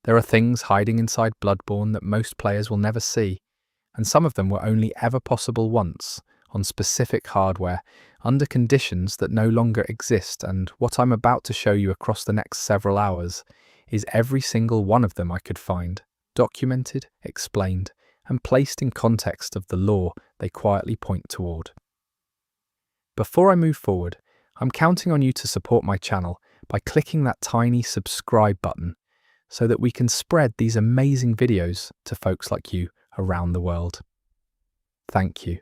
There are things hiding inside Bloodborne that most players will never see, and some of them were only ever possible once, on specific hardware, under conditions that no longer exist, and what I'm about to show you across the next several hours is every single one of them I could find, documented, explained, and placed in context of the lore they quietly point toward. Before I move forward, I'm counting on you to support my channel by clicking that tiny subscribe button so that we can spread these amazing videos to folks like you around the world. Thank you.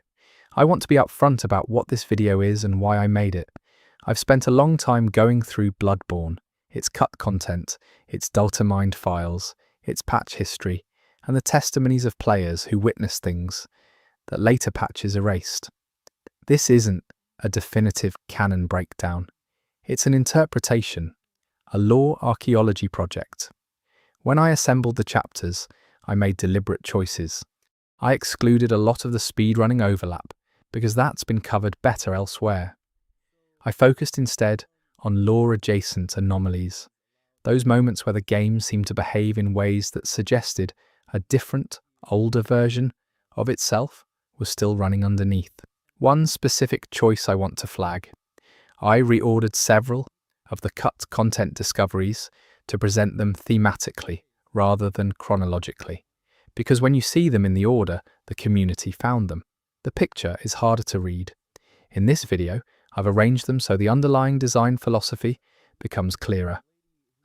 I want to be upfront about what this video is and why I made it. I've spent a long time going through Bloodborne, its cut content, its data-mined files, its patch history, and the testimonies of players who witnessed things that later patches erased. This isn't a definitive canon breakdown. It's an interpretation, a lore archaeology project. When I assembled the chapters, I made deliberate choices. I excluded a lot of the speedrunning overlap because that's been covered better elsewhere. I focused instead on lore-adjacent anomalies, those moments where the game seemed to behave in ways that suggested a different, older version of itself was still running underneath. One specific choice I want to flag. I reordered several of the cut content discoveries to present them thematically rather than chronologically, because when you see them in the order the community found them, the picture is harder to read. In this video, I've arranged them so the underlying design philosophy becomes clearer.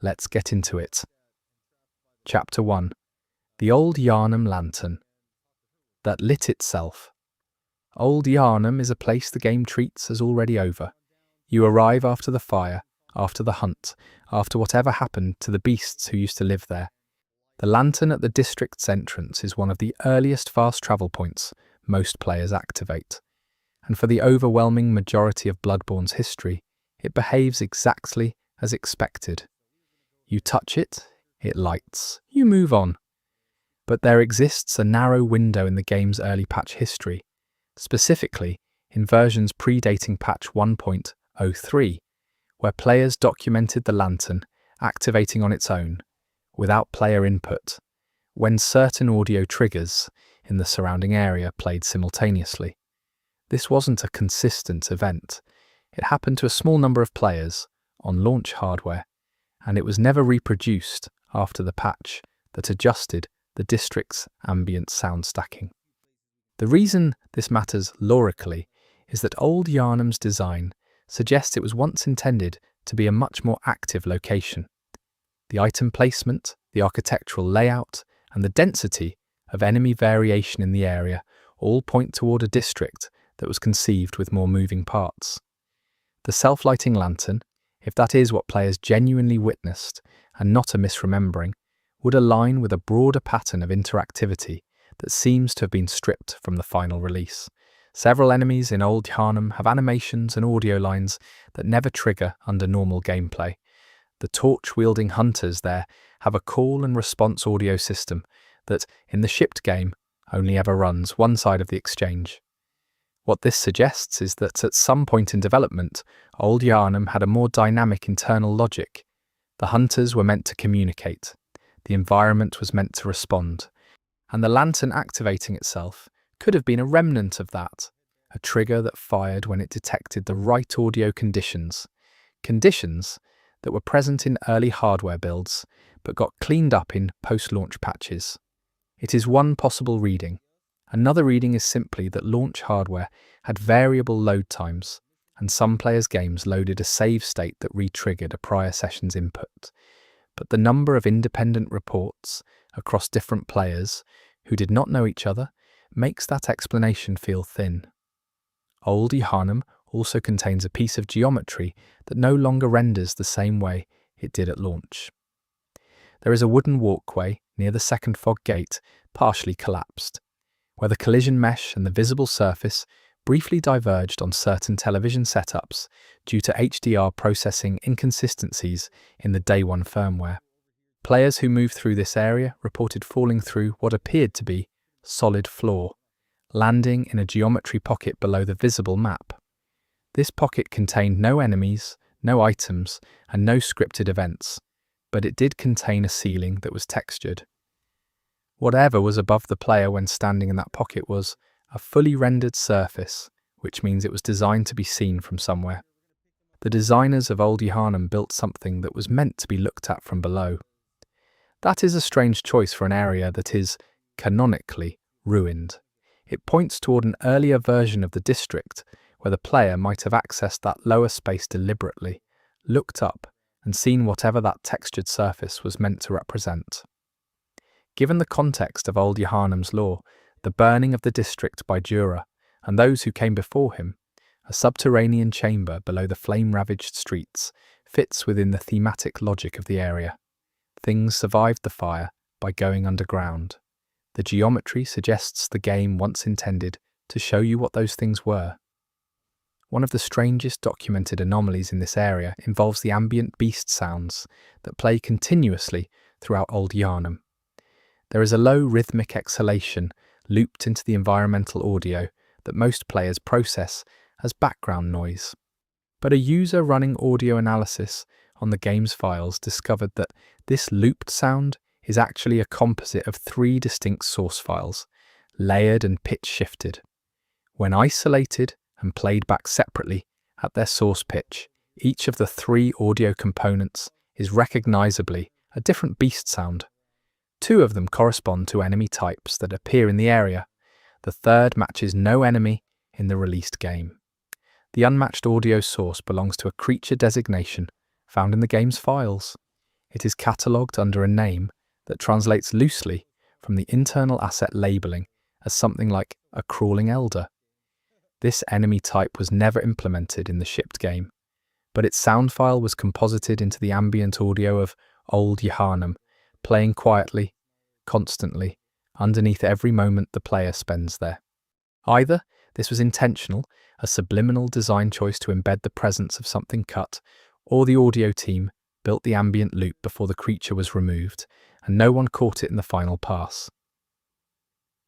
Let's get into it. Chapter 1. The Old Yharnam Lantern that lit itself. Old Yharnam is a place the game treats as already over. You arrive after the fire, after the hunt, after whatever happened to the beasts who used to live there. The lantern at the district's entrance is one of the earliest fast travel points most players activate, and for the overwhelming majority of Bloodborne's history, it behaves exactly as expected. You touch it, it lights, you move on. But there exists a narrow window in the game's early patch history, specifically in versions predating patch 1.03, where players documented the lantern activating on its own, without player input, when certain audio triggers in the surrounding area played simultaneously. This wasn't a consistent event. It happened to a small number of players on launch hardware, and it was never reproduced after the patch that adjusted the district's ambient sound stacking. The reason this matters lorically is that Old Yharnam's design suggests it was once intended to be a much more active location. The item placement, the architectural layout, and the density of enemy variation in the area all point toward a district that was conceived with more moving parts. The self-lighting lantern, if that is what players genuinely witnessed and not a misremembering, would align with a broader pattern of interactivity that seems to have been stripped from the final release. Several enemies in Old Yharnam have animations and audio lines that never trigger under normal gameplay. The torch-wielding hunters there have a call and response audio system that, in the shipped game, only ever runs one side of the exchange. What this suggests is that at some point in development, Old Yharnam had a more dynamic internal logic. The hunters were meant to communicate, the environment was meant to respond, and the lantern activating itself could have been a remnant of that, a trigger that fired when it detected the right audio conditions that were present in early hardware builds but got cleaned up in post-launch patches. It is one possible reading. Another reading is simply that launch hardware had variable load times, and some players' games loaded a save state that re-triggered a prior session's input. But the number of independent reports across different players who did not know each other makes that explanation feel thin. Old Yharnam also contains a piece of geometry that no longer renders the same way it did at launch. There is a wooden walkway near the second fog gate, partially collapsed, where the collision mesh and the visible surface briefly diverged on certain television setups due to HDR processing inconsistencies in the day one firmware. Players who moved through this area reported falling through what appeared to be solid floor, landing in a geometry pocket below the visible map. This pocket contained no enemies, no items, and no scripted events, but it did contain a ceiling that was textured. Whatever was above the player when standing in that pocket was a fully rendered surface, which means it was designed to be seen from somewhere. The designers of Old Yharnam built something that was meant to be looked at from below. That is a strange choice for an area that is, canonically, ruined. It points toward an earlier version of the district where the player might have accessed that lower space deliberately, looked up, and seen whatever that textured surface was meant to represent. Given the context of Old Yharnam's lore, the burning of the district by Jura, and those who came before him, a subterranean chamber below the flame-ravaged streets fits within the thematic logic of the area. Things survived the fire by going underground. The geometry suggests the game once intended to show you what those things were. One of the strangest documented anomalies in this area involves the ambient beast sounds that play continuously throughout Old Yharnam. There is a low rhythmic exhalation looped into the environmental audio that most players process as background noise. But a user running audio analysis on the game's files discovered that this looped sound is actually a composite of 3 distinct source files, layered and pitch shifted. When isolated and played back separately at their source pitch, each of the 3 audio components is recognizably a different beast sound. 2 of them correspond to enemy types that appear in the area. The third matches no enemy in the released game. The unmatched audio source belongs to a creature designation found in the game's files. It is catalogued under a name that translates loosely from the internal asset labeling as something like a crawling elder. This enemy type was never implemented in the shipped game, but its sound file was composited into the ambient audio of Old Yharnam, playing quietly, constantly, underneath every moment the player spends there. Either this was intentional, a subliminal design choice to embed the presence of something cut, or the audio team built the ambient loop before the creature was removed, and no one caught it in the final pass.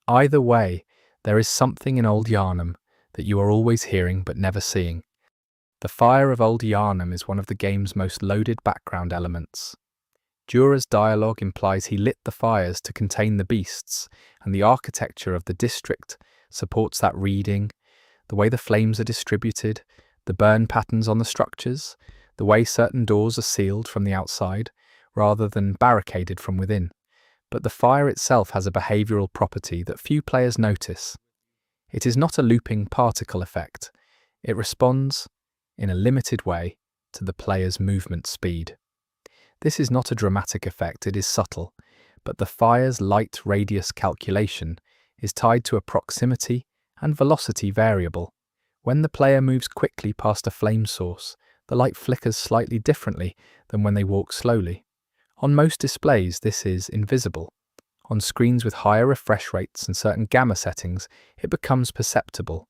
Either way, there is something in Old Yharnam that you are always hearing but never seeing. The fire of Old Yharnam is one of the game's most loaded background elements. Jura's dialogue implies he lit the fires to contain the beasts, and the architecture of the district supports that reading, the way the flames are distributed, the burn patterns on the structures, the way certain doors are sealed from the outside, rather than barricaded from within. But the fire itself has a behavioural property that few players notice. It is not a looping particle effect. It responds, in a limited way, to the player's movement speed. This is not a dramatic effect, it is subtle, but the fire's light radius calculation is tied to a proximity and velocity variable. When the player moves quickly past a flame source, the light flickers slightly differently than when they walk slowly. On most displays, this is invisible. On screens with higher refresh rates and certain gamma settings, it becomes perceptible.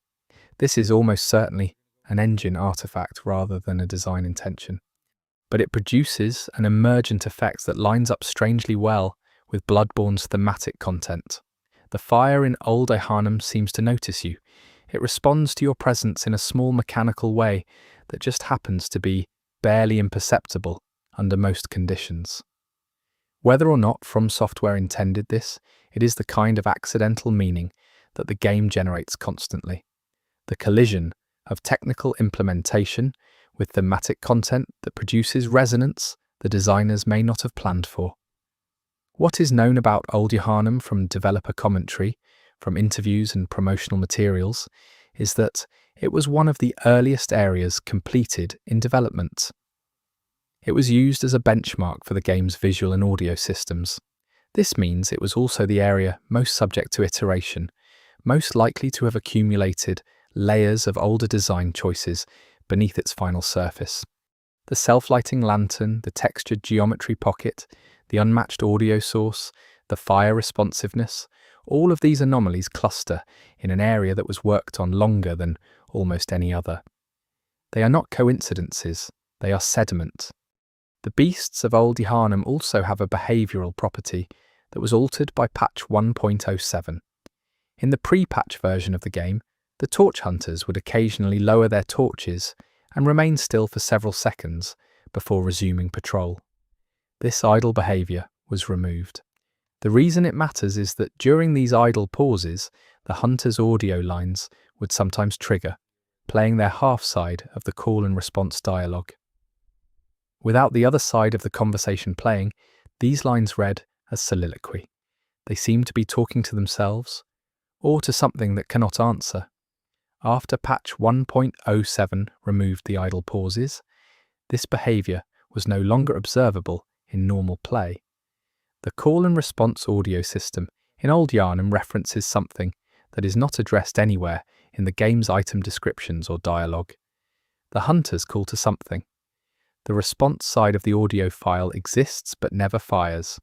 This is almost certainly an engine artifact rather than a design intention. But it produces an emergent effect that lines up strangely well with Bloodborne's thematic content. The fire in Old Yharnam seems to notice you. It responds to your presence in a small mechanical way that just happens to be barely imperceptible under most conditions. Whether or not From Software intended this, it is the kind of accidental meaning that the game generates constantly. The collision of technical implementation with thematic content that produces resonance the designers may not have planned for. What is known about Old Yharnam from developer commentary, from interviews and promotional materials, is that it was one of the earliest areas completed in development. It was used as a benchmark for the game's visual and audio systems. This means it was also the area most subject to iteration, most likely to have accumulated layers of older design choices beneath its final surface. The self-lighting lantern, the textured geometry pocket, the unmatched audio source, the fire responsiveness, all of these anomalies cluster in an area that was worked on longer than almost any other. They are not coincidences, they are sediment. The beasts of Old Yharnam also have a behavioural property that was altered by patch 1.07. In the pre-patch version of the game, the torch hunters would occasionally lower their torches and remain still for several seconds before resuming patrol. This idle behaviour was removed. The reason it matters is that during these idle pauses, the hunter's audio lines would sometimes trigger, playing their half side of the call and response dialogue. Without the other side of the conversation playing, these lines read as soliloquy. They seem to be talking to themselves, or to something that cannot answer. After patch 1.07 removed the idle pauses, this behaviour was no longer observable in normal play. The call and response audio system in old Yharnam references something that is not addressed anywhere in the game's item descriptions or dialogue. The hunters call to something. The response side of the audio file exists but never fires.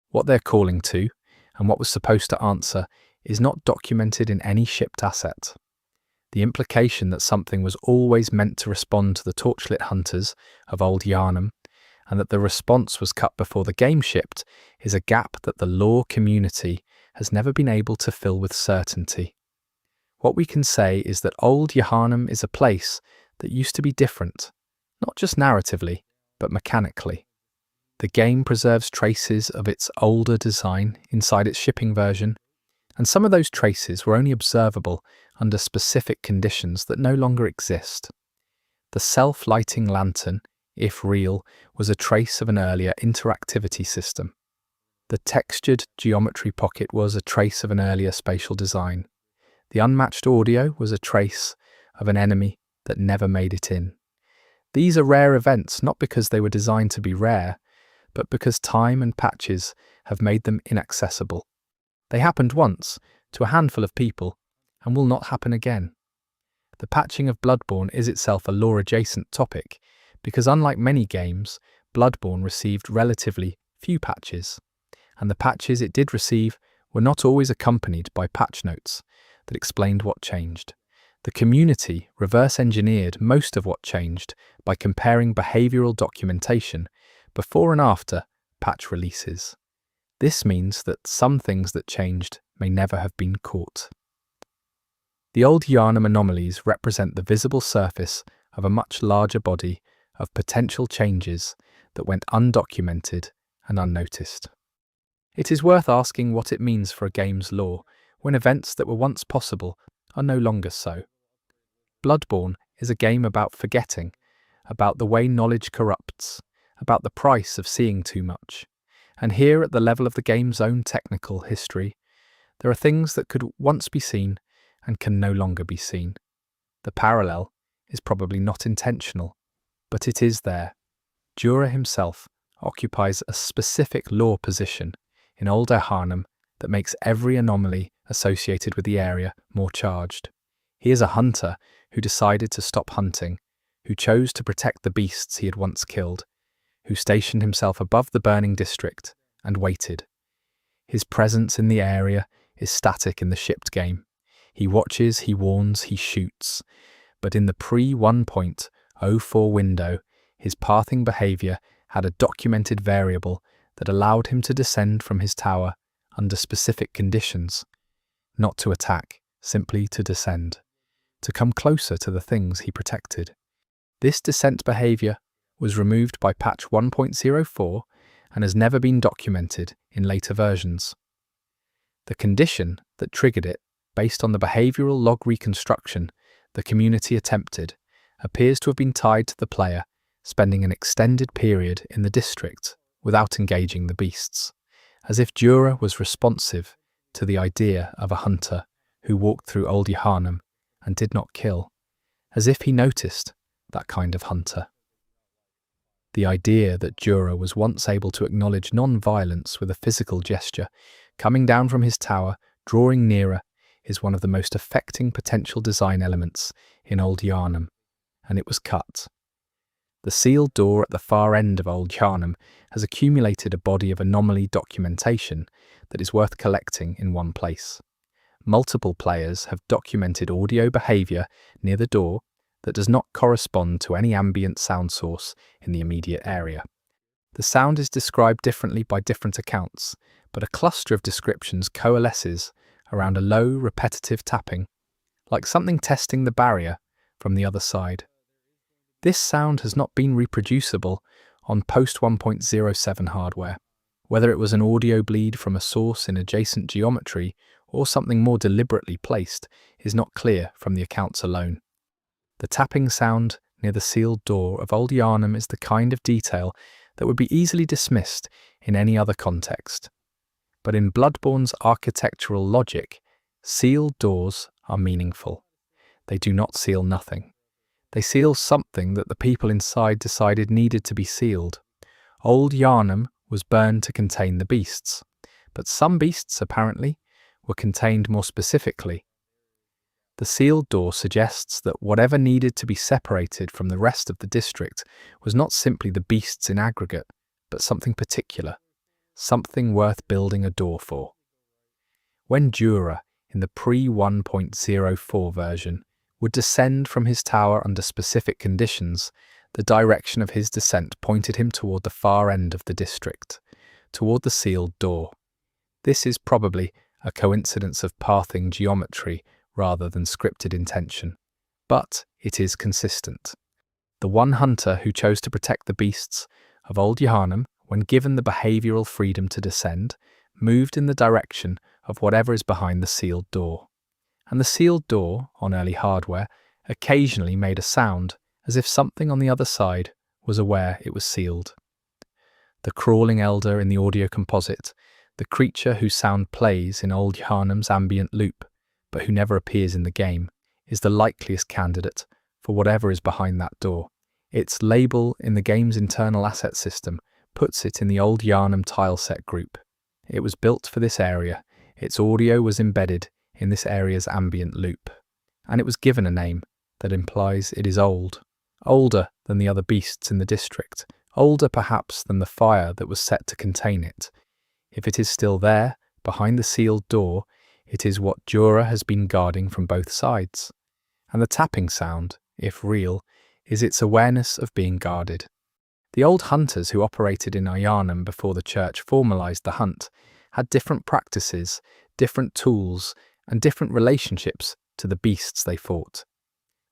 What they're calling to, and what was supposed to answer, is not documented in any shipped asset. The implication that something was always meant to respond to the torchlit hunters of old Yharnam, and that the response was cut before the game shipped, is a gap that the lore community has never been able to fill with certainty. What we can say is that old Yharnam is a place that used to be different, not just narratively, but mechanically. The game preserves traces of its older design inside its shipping version, and some of those traces were only observable under specific conditions that no longer exist. The self-lighting lantern, if real, was a trace of an earlier interactivity system. The textured geometry pocket was a trace of an earlier spatial design. The unmatched audio was a trace of an enemy that never made it in. These are rare events not because they were designed to be rare, but because time and patches have made them inaccessible. They happened once, to a handful of people, and will not happen again. The patching of Bloodborne is itself a lore-adjacent topic, because unlike many games, Bloodborne received relatively few patches, and the patches it did receive were not always accompanied by patch notes that explained what changed. The community reverse-engineered most of what changed by comparing behavioural documentation before and after patch releases. This means that some things that changed may never have been caught. The old Yharnam anomalies represent the visible surface of a much larger body of potential changes that went undocumented and unnoticed. It is worth asking what it means for a game's lore when events that were once possible are no longer so. Bloodborne is a game about forgetting, about the way knowledge corrupts, about the price of seeing too much. And here, at the level of the game's own technical history, there are things that could once be seen and can no longer be seen. The parallel is probably not intentional, but it is there. Jura himself occupies a specific lore position in old Yharnam that makes every anomaly associated with the area more charged. He is a hunter who decided to stop hunting, who chose to protect the beasts he had once killed, who stationed himself above the burning district and waited. His presence in the area is static in the shipped game. He watches, he warns, he shoots. But in the pre-1.04 window, his pathing behaviour had a documented variable that allowed him to descend from his tower under specific conditions. Not to attack, simply to descend. To come closer to the things he protected. This descent behaviour was removed by patch 1.04 and has never been documented in later versions. The condition that triggered it, based on the behavioural log reconstruction the community attempted, appears to have been tied to the player spending an extended period in the district without engaging the beasts, as if Jura was responsive to the idea of a hunter who walked through old Yharnam and did not kill, as if he noticed that kind of hunter. The idea that Jura was once able to acknowledge non-violence with a physical gesture, coming down from his tower, drawing nearer, is one of the most affecting potential design elements in old Yharnam, and it was cut. The sealed door at the far end of old Yharnam has accumulated a body of anomaly documentation that is worth collecting in one place. Multiple players have documented audio behaviour near the door that does not correspond to any ambient sound source in the immediate area. The sound is described differently by different accounts, but a cluster of descriptions coalesces around a low, repetitive tapping, like something testing the barrier from the other side. This sound has not been reproducible on post 1.07 hardware. Whether it was an audio bleed from a source in adjacent geometry or something more deliberately placed is not clear from the accounts alone. The tapping sound near the sealed door of Old Yharnam is the kind of detail that would be easily dismissed in any other context. But in Bloodborne's architectural logic, sealed doors are meaningful. They do not seal nothing. They seal something that the people inside decided needed to be sealed. Old Yharnam was burned to contain the beasts, but some beasts, apparently, were contained more specifically. The sealed door suggests that whatever needed to be separated from the rest of the district was not simply the beasts in aggregate, but something particular, something worth building a door for. When Jura, in the pre-1.04 version, would descend from his tower under specific conditions, the direction of his descent pointed him toward the far end of the district, toward the sealed door. This is probably a coincidence of pathing geometry rather than scripted intention, but it is consistent. The one hunter who chose to protect the beasts of Old Yharnam, when given the behavioral freedom to descend, moved in the direction of whatever is behind the sealed door. And the sealed door, on early hardware, occasionally made a sound, as if something on the other side was aware it was sealed. The crawling elder in the audio composite, the creature whose sound plays in Old Yharnam's ambient loop, but who never appears in the game, is the likeliest candidate for whatever is behind that door. Its label in the game's internal asset system puts it in the Old Yharnam tileset group. It was built for this area, its audio was embedded in this area's ambient loop, and it was given a name that implies it is old. Older than the other beasts in the district, older perhaps than the fire that was set to contain it. If it is still there, behind the sealed door, it is what Jura has been guarding from both sides. And the tapping sound, if real, is its awareness of being guarded. The old hunters who operated in Yharnam before the church formalized the hunt had different practices, different tools, and different relationships to the beasts they fought.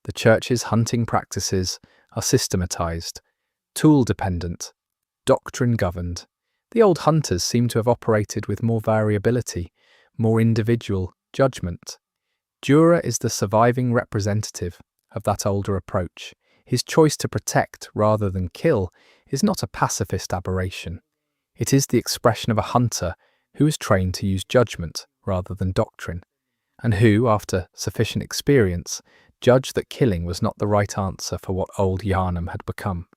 The church's hunting practices are systematized, tool-dependent, doctrine-governed. The old hunters seem to have operated with more variability, more individual judgment. Jura is the surviving representative of that older approach. His choice to protect rather than kill is not a pacifist aberration. It is the expression of a hunter who is trained to use judgment rather than doctrine, and who, after sufficient experience, judged that killing was not the right answer for what Old Yharnam had become.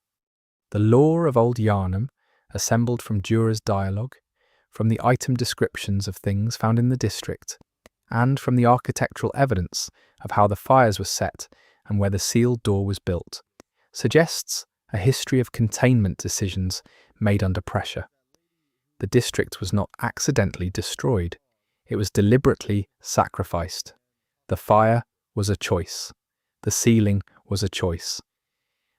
The lore of Old Yharnam, assembled from Jura's dialogue, from the item descriptions of things found in the district, and from the architectural evidence of how the fires were set and where the sealed door was built, suggests a history of containment decisions made under pressure. The district was not accidentally destroyed, it was deliberately sacrificed. The fire was a choice. The sealing was a choice.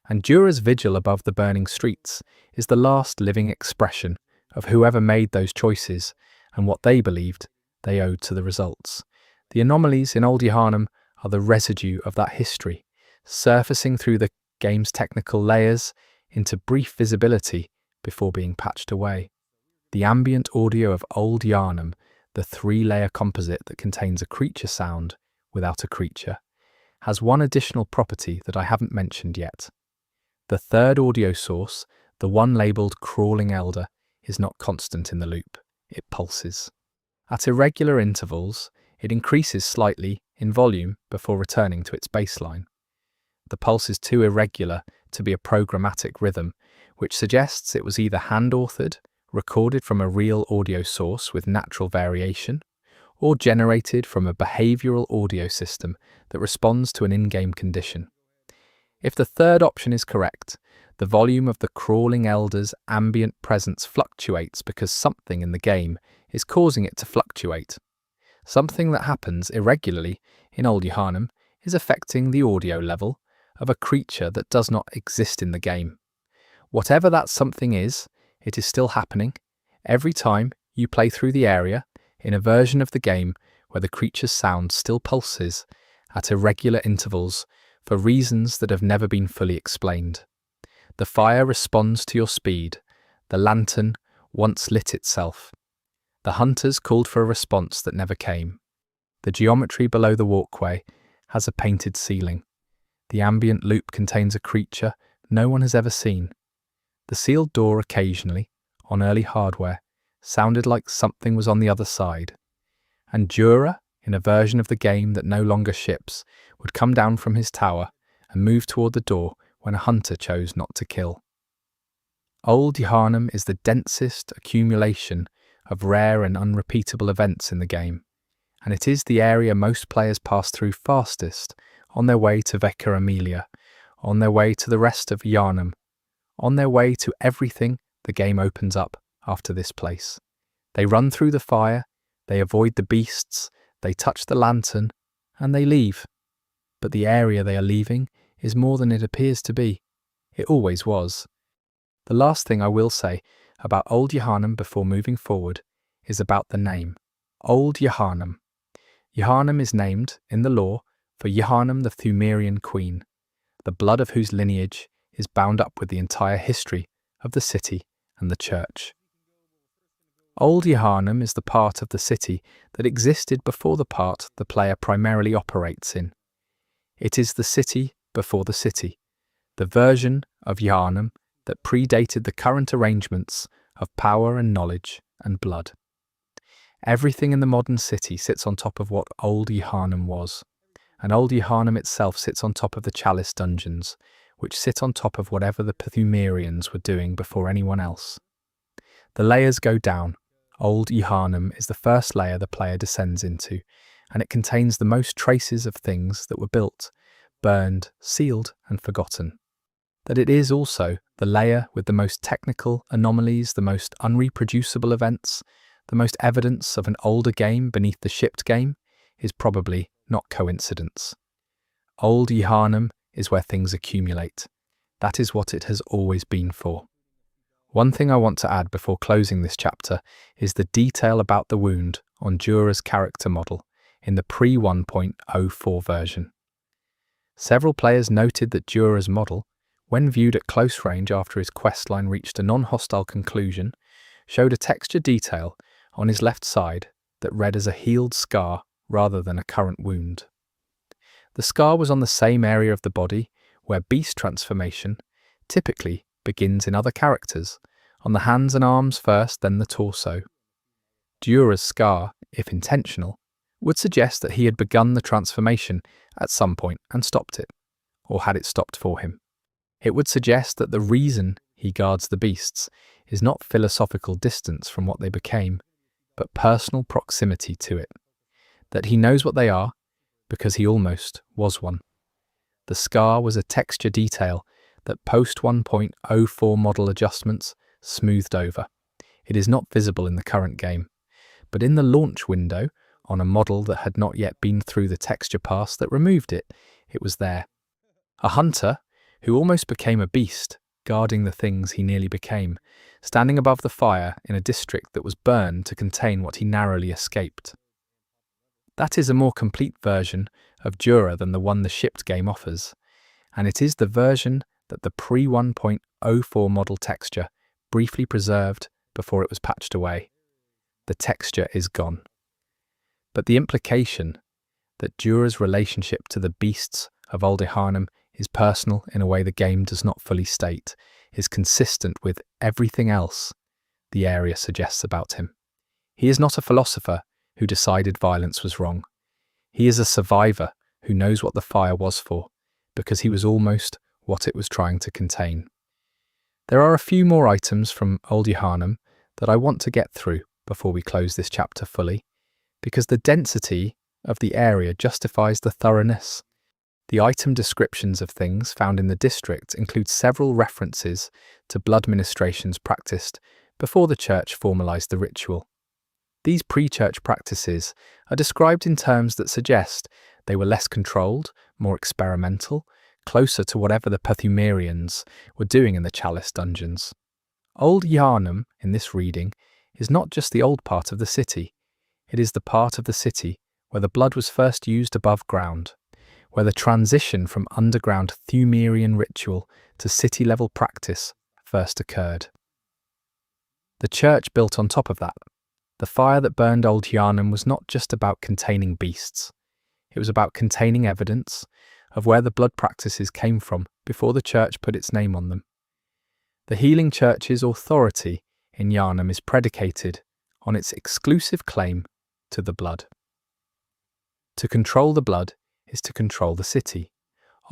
And Jura's vigil above the burning streets is the last living expression of whoever made those choices and what they believed they owed to the results. The anomalies in Old Yharnam are the residue of that history, surfacing through the game's technical layers into brief visibility before being patched away. The ambient audio of Old Yharnam, the three-layer composite that contains a creature sound without a creature, has one additional property that I haven't mentioned yet. The third audio source, the one labelled Crawling Elder, is not constant in the loop. It pulses. At irregular intervals, it increases slightly in volume before returning to its baseline. The pulse is too irregular to be a programmatic rhythm, which suggests it was either hand-authored, recorded from a real audio source with natural variation, or generated from a behavioral audio system that responds to an in-game condition. If the third option is correct, the volume of the Crawling Elder's ambient presence fluctuates because something in the game is causing it to fluctuate. Something that happens irregularly in Old Yharnam is affecting the audio level of a creature that does not exist in the game. Whatever that something is, it is still happening every time you play through the area in a version of the game where the creature's sound still pulses at irregular intervals for reasons that have never been fully explained. The fire responds to your speed. The lantern once lit itself. The hunters called for a response that never came. The geometry below the walkway has a painted ceiling. The ambient loop contains a creature no one has ever seen. The sealed door occasionally, on early hardware, sounded like something was on the other side. And Jura, in a version of the game that no longer ships, would come down from his tower and move toward the door when a hunter chose not to kill. Old Yharnam is the densest accumulation of rare and unrepeatable events in the game, and it is the area most players pass through fastest on their way to Vecca Amelia, on their way to the rest of Yharnam, on their way to everything the game opens up after this place. They run through the fire, they avoid the beasts, they touch the lantern, and they leave. But the area they are leaving is more than it appears to be. It always was. The last thing I will say about Old Yharnam before moving forward is about the name. Old Yharnam. Yharnam is named, in the lore, for Yharnam the Thumerian queen, the blood of whose lineage is bound up with the entire history of the city and the church. Old Yharnam is the part of the city that existed before the part the player primarily operates in. It is the city before the city, the version of Yharnam that predated the current arrangements of power and knowledge and blood. Everything in the modern city sits on top of what Old Yharnam was, and Old Yharnam itself sits on top of the Chalice dungeons, which sit on top of whatever the Pthumerians were doing before anyone else. The layers go down. Old Yharnam is the first layer the player descends into, and it contains the most traces of things that were built, burned, sealed, and forgotten. That it is also the layer with the most technical anomalies, the most unreproducible events, the most evidence of an older game beneath the shipped game, is probably not coincidence. Old Yharnam is where things accumulate. That is what it has always been for. One thing I want to add before closing this chapter is the detail about the wound on Jura's character model in the pre-1.04 version. Several players noted that Jura's model, when viewed at close range after his questline reached a non-hostile conclusion, showed a texture detail on his left side that read as a healed scar rather than a current wound. The scar was on the same area of the body where beast transformation typically begins in other characters, on the hands and arms first, then the torso. Jura's scar, if intentional, would suggest that he had begun the transformation at some point and stopped it, or had it stopped for him. It would suggest that the reason he guards the beasts is not philosophical distance from what they became, but personal proximity to it. That he knows what they are, because he almost was one. The scar was a texture detail that post 1.04 model adjustments smoothed over. It is not visible in the current game, but in the launch window, on a model that had not yet been through the texture pass that removed it, it was there. A hunter, who almost became a beast, guarding the things he nearly became, standing above the fire in a district that was burned to contain what he narrowly escaped. That is a more complete version of Jura than the one the shipped game offers, and it is the version that the pre-1.04 model texture briefly preserved before it was patched away. The texture is gone. But the implication that Jura's relationship to the beasts of Old Yharnam is personal in a way the game does not fully state, is consistent with everything else the area suggests about him. He is not a philosopher who decided violence was wrong. He is a survivor who knows what the fire was for, because he was almost what it was trying to contain. There are a few more items from Old Yharnam that I want to get through before we close this chapter fully, because the density of the area justifies the thoroughness. The item descriptions of things found in the district include several references to blood ministrations practiced before the church formalized the ritual. These pre-church practices are described in terms that suggest they were less controlled, more experimental, closer to whatever the Pthumerians were doing in the Chalice dungeons. Old Yharnam, in this reading, is not just the old part of the city. It is the part of the city where the blood was first used above ground, where the transition from underground Thumerian ritual to city-level practice first occurred. The church built on top of that. The fire that burned old Yharnam was not just about containing beasts. It was about containing evidence of where the blood practices came from before the church put its name on them. The healing church's authority in Yharnam is predicated on its exclusive claim to the blood. To control the blood is to control the city.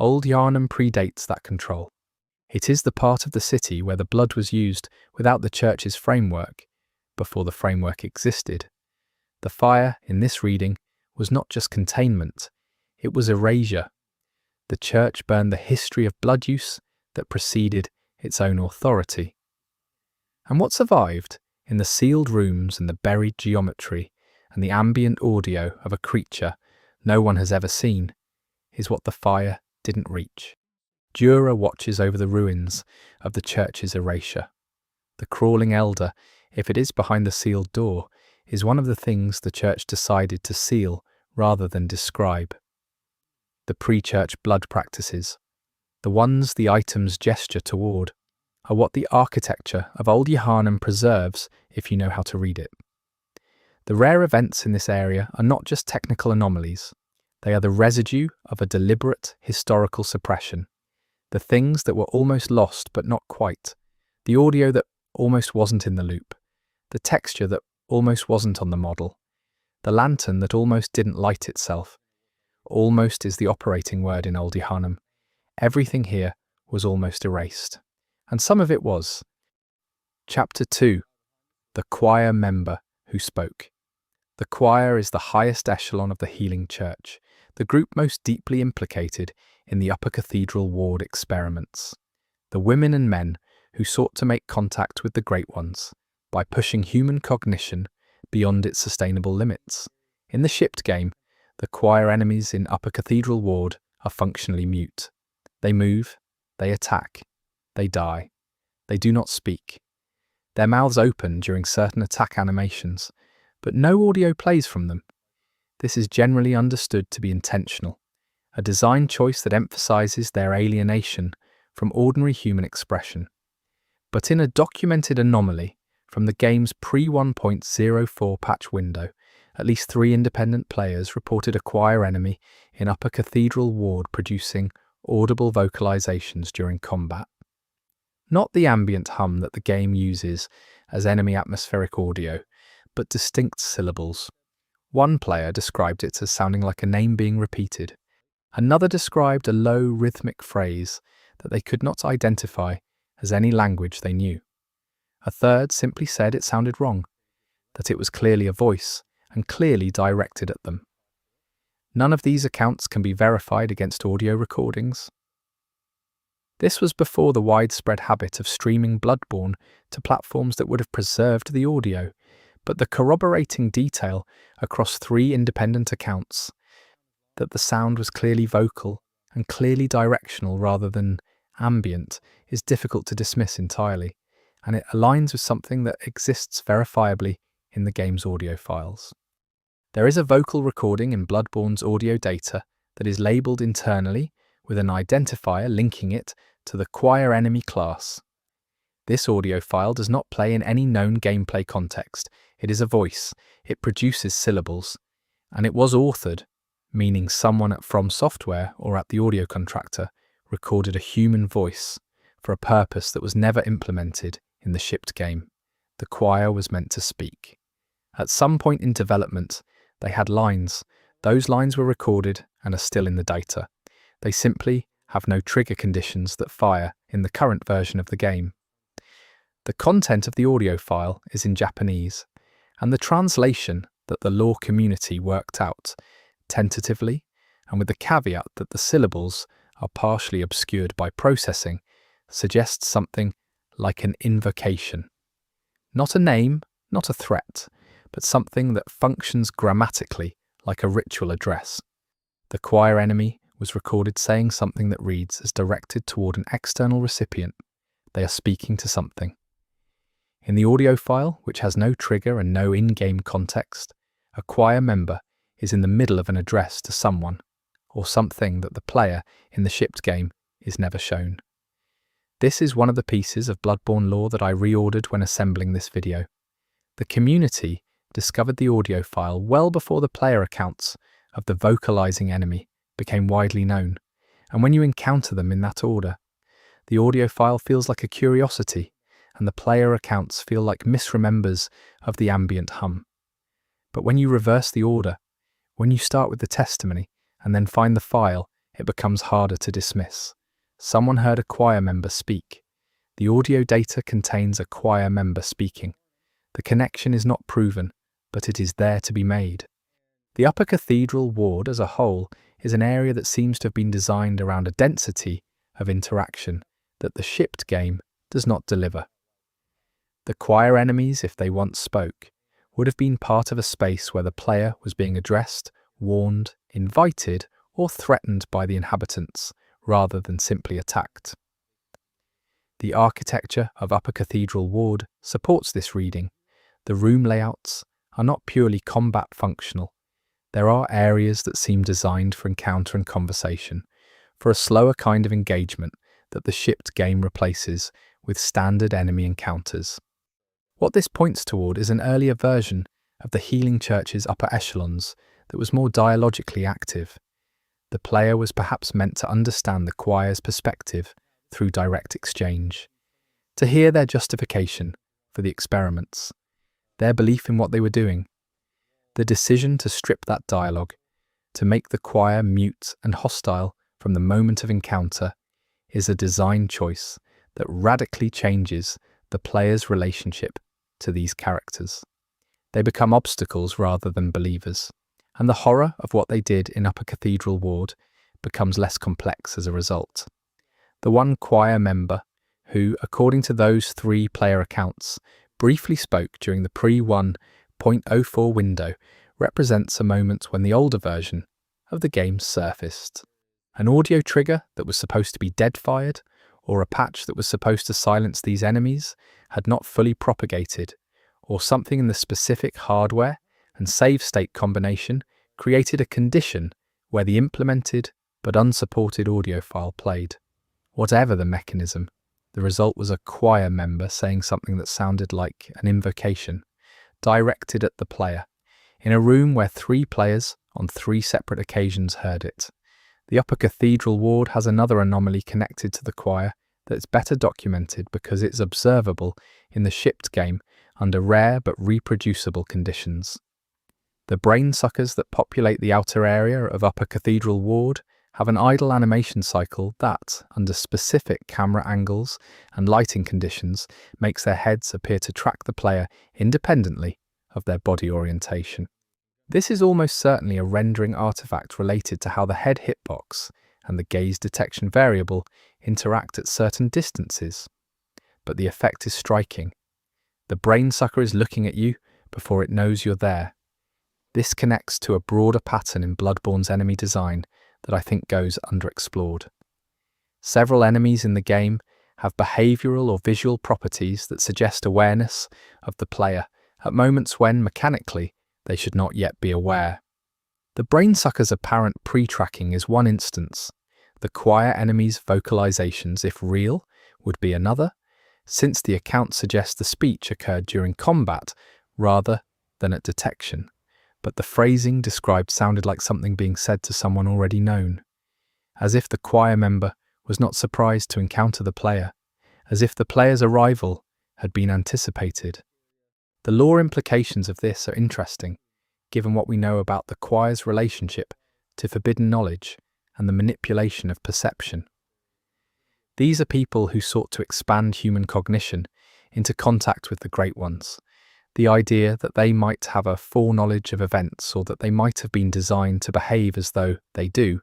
Old Yharnam predates that control. It is the part of the city where the blood was used without the church's framework, before the framework existed. The fire, in this reading, was not just containment, it was erasure. The church burned the history of blood use that preceded its own authority. And what survived, in the sealed rooms and the buried geometry and the ambient audio of a creature no one has ever seen, is what the fire didn't reach. Jura watches over the ruins of the church's erasure. The crawling elder, if it is behind the sealed door, is one of the things the church decided to seal rather than describe. The pre-church blood practices, the ones the items gesture toward, are what the architecture of old Yharnam preserves if you know how to read it. The rare events in this area are not just technical anomalies, they are the residue of a deliberate historical suppression. The things that were almost lost but not quite, the audio that almost wasn't in the loop, the texture that almost wasn't on the model, the lantern that almost didn't light itself. Almost is the operating word in old Yharnam. Everything here was almost erased. And some of it was. Chapter 2. The choir member who spoke. The choir is the highest echelon of the healing church, the group most deeply implicated in the Upper Cathedral ward experiments. The women and men who sought to make contact with the Great Ones by pushing human cognition beyond its sustainable limits. In the shipped game, the choir enemies in Upper Cathedral ward are functionally mute. They move, they attack, they die. They do not speak. Their mouths open during certain attack animations, but no audio plays from them. This is generally understood to be intentional, a design choice that emphasizes their alienation from ordinary human expression. But in a documented anomaly from the game's pre-1.04 patch window, at least 3 independent players reported a choir enemy in Upper Cathedral ward producing audible vocalizations during combat. Not the ambient hum that the game uses as enemy atmospheric audio, but distinct syllables. One player described it as sounding like a name being repeated. Another described a low rhythmic phrase that they could not identify as any language they knew. A third simply said it sounded wrong, that it was clearly a voice and clearly directed at them. None of these accounts can be verified against audio recordings. This was before the widespread habit of streaming Bloodborne to platforms that would have preserved the audio, but the corroborating detail across 3 independent accounts that the sound was clearly vocal and clearly directional rather than ambient is difficult to dismiss entirely, and it aligns with something that exists verifiably in the game's audio files. There is a vocal recording in Bloodborne's audio data that is labelled internally with an identifier linking it to the choir enemy class. This audio file does not play in any known gameplay context. It is a voice, it produces syllables, and it was authored, meaning someone at From Software or at the audio contractor recorded a human voice for a purpose that was never implemented in the shipped game. The choir was meant to speak. At some point in development, they had lines. Those lines were recorded and are still in the data. They simply have no trigger conditions that fire in the current version of the game. The content of the audio file is in Japanese, and the translation that the lore community worked out, tentatively, and with the caveat that the syllables are partially obscured by processing, suggests something like an invocation. Not a name, not a threat, but something that functions grammatically like a ritual address. The choir enemy was recorded saying something that reads as directed toward an external recipient. They are speaking to something. In the audio file, which has no trigger and no in-game context, a choir member is in the middle of an address to someone, or something that the player in the shipped game is never shown. This is one of the pieces of Bloodborne lore that I reordered when assembling this video. The community discovered the audio file well before the player accounts of the vocalizing enemy became widely known, and when you encounter them in that order, the audio file feels like a curiosity, and the player accounts feel like misremembers of the ambient hum. But when you reverse the order, when you start with the testimony and then find the file, it becomes harder to dismiss. Someone heard a choir member speak. The audio data contains a choir member speaking. The connection is not proven, but it is there to be made. The Upper Cathedral ward as a whole is an area that seems to have been designed around a density of interaction that the shipped game does not deliver. The choir enemies, if they once spoke, would have been part of a space where the player was being addressed, warned, invited, or threatened by the inhabitants, rather than simply attacked. The architecture of Upper Cathedral ward supports this reading. The room layouts are not purely combat functional. There are areas that seem designed for encounter and conversation, for a slower kind of engagement that the shipped game replaces with standard enemy encounters. What this points toward is an earlier version of the Healing Church's upper echelons that was more dialogically active. The player was perhaps meant to understand the choir's perspective through direct exchange, to hear their justification for the experiments, their belief in what they were doing. The decision to strip that dialogue, to make the choir mute and hostile from the moment of encounter, is a design choice that radically changes the player's relationship to these characters. They become obstacles rather than believers, and the horror of what they did in Upper Cathedral ward becomes less complex as a result. The one choir member who, according to those 3 player accounts, briefly spoke during the pre-1.04 window represents a moment when the older version of the game surfaced. An audio trigger that was supposed to be dead-fired, or a patch that was supposed to silence these enemies, had not fully propagated, or something in the specific hardware and save state combination created a condition where the implemented but unsupported audio file played. Whatever the mechanism, the result was a choir member saying something that sounded like an invocation, directed at the player, in a room where 3 players on 3 separate occasions heard it. The Upper Cathedral ward has another anomaly connected to the choir that's better documented because it's observable in the shipped game under rare but reproducible conditions. The brain suckers that populate the outer area of Upper Cathedral ward have an idle animation cycle that, under specific camera angles and lighting conditions, makes their heads appear to track the player independently of their body orientation. This is almost certainly a rendering artifact related to how the head hitbox and the gaze detection variable interact at certain distances. But the effect is striking. The brain sucker is looking at you before it knows you're there. This connects to a broader pattern in Bloodborne's enemy design that I think goes underexplored. Several enemies in the game have behavioral or visual properties that suggest awareness of the player at moments when, mechanically, they should not yet be aware. The brain sucker's apparent pre-tracking is one instance. The choir enemy's vocalizations, if real, would be another, since the account suggests the speech occurred during combat rather than at detection. But the phrasing described sounded like something being said to someone already known, as if the choir member was not surprised to encounter the player, as if the player's arrival had been anticipated. The lore implications of this are interesting, given what we know about the choir's relationship to forbidden knowledge and the manipulation of perception. These are people who sought to expand human cognition into contact with the Great Ones. The idea that they might have a foreknowledge of events or that they might have been designed to behave as though they do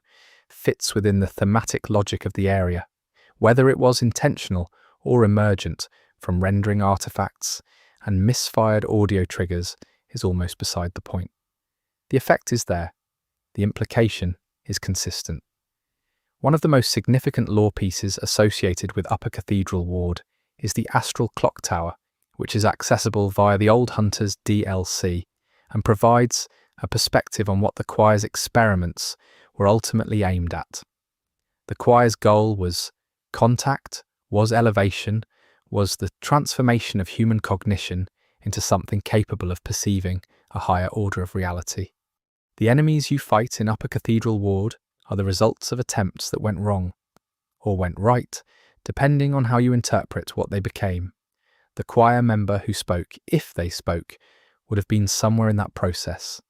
fits within the thematic logic of the area, whether it was intentional or emergent from rendering artifacts and misfired audio triggers is almost beside the point. The effect is there. The implication is consistent. One of the most significant lore pieces associated with Upper Cathedral ward is the Astral Clock Tower, which is accessible via the Old Hunters DLC and provides a perspective on what the choir's experiments were ultimately aimed at. The choir's goal was contact, was elevation, was the transformation of human cognition into something capable of perceiving a higher order of reality. The enemies you fight in Upper Cathedral Ward are the results of attempts that went wrong, or went right, depending on how you interpret what they became. The choir member who spoke, if they spoke, would have been somewhere in that process,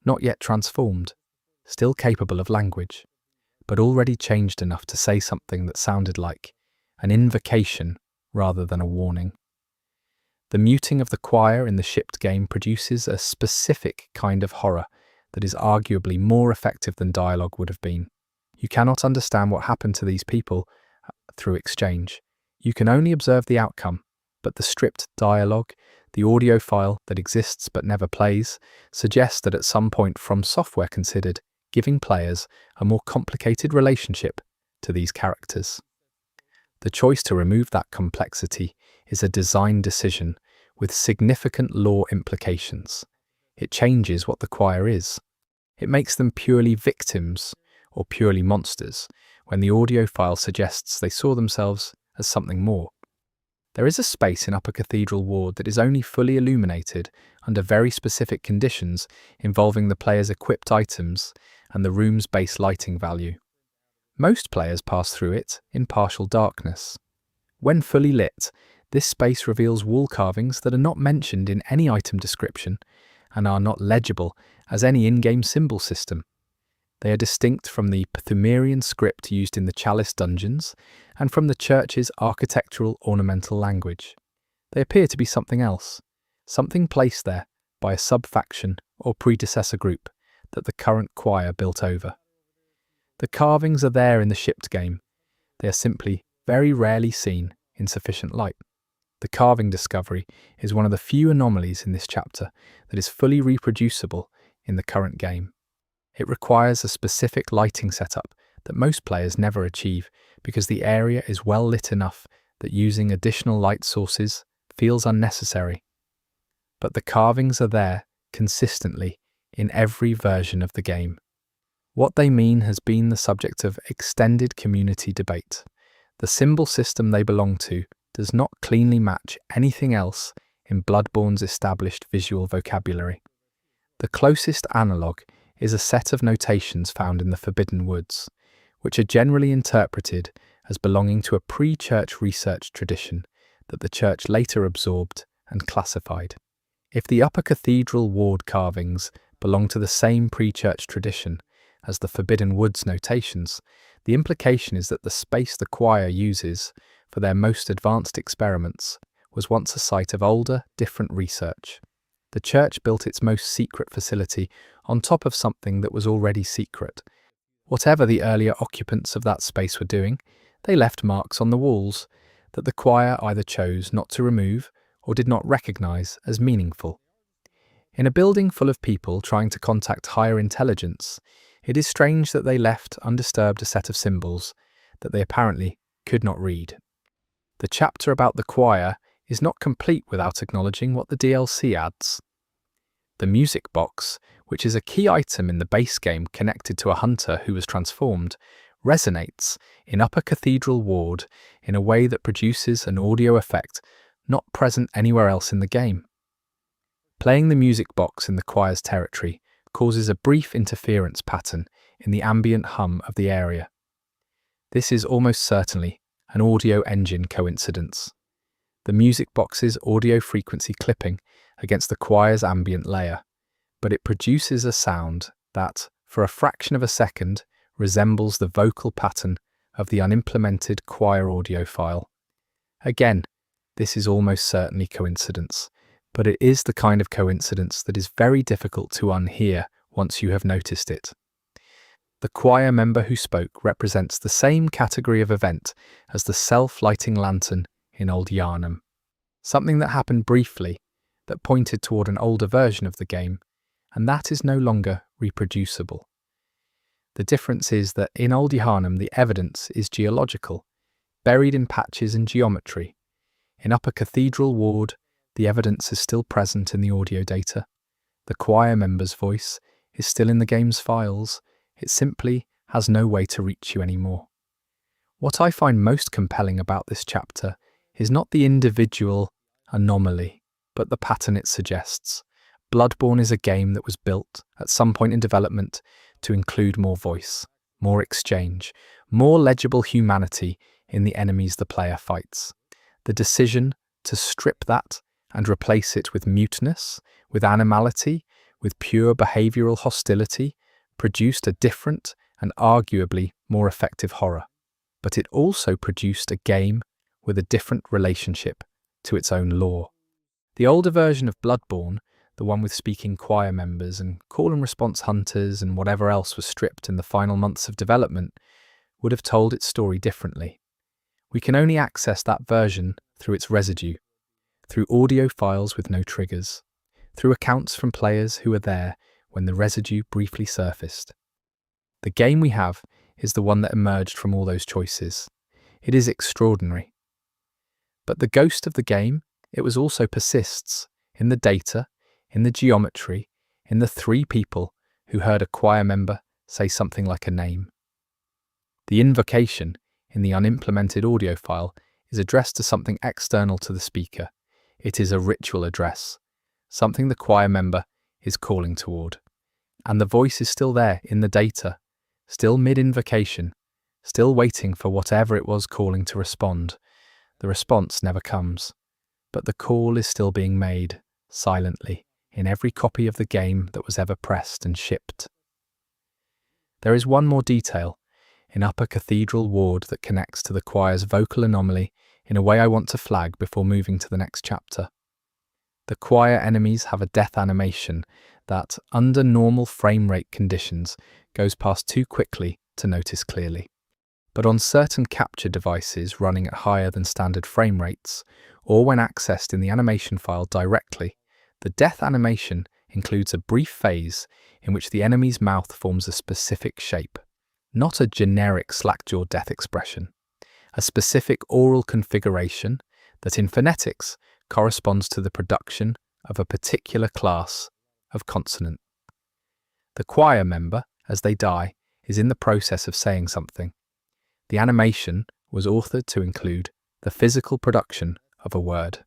not yet transformed, still capable of language, but already changed enough to say something that sounded like an invocation rather than a warning. The muting of the choir in the shipped game produces a specific kind of horror that is arguably more effective than dialogue would have been. You cannot understand what happened to these people through exchange. You can only observe the outcome, but the stripped dialogue, the audio file that exists but never plays, suggests that at some point From Software considered giving players a more complicated relationship to these characters. The choice to remove that complexity is a design decision with significant lore implications. It changes what the choir is. It makes them purely victims or purely monsters, when the audio file suggests they saw themselves as something more. There is a space in Upper Cathedral Ward that is only fully illuminated under very specific conditions involving the player's equipped items and the room's base lighting value. Most players pass through it in partial darkness. When fully lit, this space reveals wall carvings that are not mentioned in any item description and are not legible as any in-game symbol system. They are distinct from the Pthumerian script used in the Chalice dungeons and from the church's architectural ornamental language. They appear to be something else, something placed there by a sub-faction or predecessor group that the current choir built over. The carvings are there in the shipped game. They are simply very rarely seen in sufficient light. The carving discovery is one of the few anomalies in this chapter that is fully reproducible in the current game. It requires a specific lighting setup that most players never achieve because the area is well lit enough that using additional light sources feels unnecessary. But the carvings are there consistently in every version of the game. What they mean has been the subject of extended community debate. The symbol system they belong to does not cleanly match anything else in Bloodborne's established visual vocabulary. The closest analogue is a set of notations found in the Forbidden Woods, which are generally interpreted as belonging to a pre-church research tradition that the church later absorbed and classified. If the Upper Cathedral Ward carvings belong to the same pre-church tradition as the Forbidden Woods notations, the implication is that the space the choir uses for their most advanced experiments was once a site of older, different research. The church built its most secret facility on top of something that was already secret. Whatever the earlier occupants of that space were doing, they left marks on the walls that the choir either chose not to remove or did not recognize as meaningful. In a building full of people trying to contact higher intelligence, it is strange that they left undisturbed a set of symbols that they apparently could not read. The chapter about the choir is not complete without acknowledging what the DLC adds. The music box, which is a key item in the base game connected to a hunter who was transformed, resonates in Upper Cathedral Ward in a way that produces an audio effect not present anywhere else in the game. Playing the music box in the choir's territory causes a brief interference pattern in the ambient hum of the area. This is almost certainly an audio engine coincidence. The music box's audio frequency clipping against the choir's ambient layer, but it produces a sound that, for a fraction of a second, resembles the vocal pattern of the unimplemented choir audio file. Again, this is almost certainly coincidence, but it is the kind of coincidence that is very difficult to unhear once you have noticed it. The choir member who spoke represents the same category of event as the self-lighting lantern in old Yharnam, something that happened briefly that pointed toward an older version of the game, and that is no longer reproducible. The difference is that in old Yharnam the evidence is geological, buried in patches and geometry. In Upper Cathedral Ward, the evidence is still present in the audio data. The choir member's voice is still in the game's files. It simply has no way to reach you anymore. What I find most compelling about this chapter is not the individual anomaly, but the pattern it suggests. Bloodborne is a game that was built at some point in development to include more voice, more exchange, more legible humanity in the enemies the player fights. The decision to strip that and replace it with muteness, with animality, with pure behavioral hostility, produced a different and arguably more effective horror. But it also produced a game with a different relationship to its own lore. The older version of Bloodborne, the one with speaking choir members and call and response hunters and whatever else was stripped in the final months of development, would have told its story differently. We can only access that version through its residue, through audio files with no triggers, through accounts from players who were there when the residue briefly surfaced. The game we have is the one that emerged from all those choices. It is extraordinary. But the ghost of the game, it also persists in the data, in the geometry, in the 3 people who heard a choir member say something like a name. The invocation in the unimplemented audio file is addressed to something external to the speaker. It is a ritual address, something the choir member is calling toward. And the voice is still there in the data, still mid-invocation, still waiting for whatever it was calling to respond. The response never comes, but the call is still being made, silently, in every copy of the game that was ever pressed and shipped. There is one more detail in Upper Cathedral Ward that connects to the choir's vocal anomaly in a way I want to flag before moving to the next chapter. The choir enemies have a death animation that, under normal frame rate conditions, goes past too quickly to notice clearly. But on certain capture devices running at higher than standard frame rates, or when accessed in the animation file directly, the death animation includes a brief phase in which the enemy's mouth forms a specific shape, not a generic slack-jawed death expression, a specific oral configuration that in phonetics corresponds to the production of a particular class of consonant. The choir member, as they die, is in the process of saying something. The animation was authored to include the physical production of a word.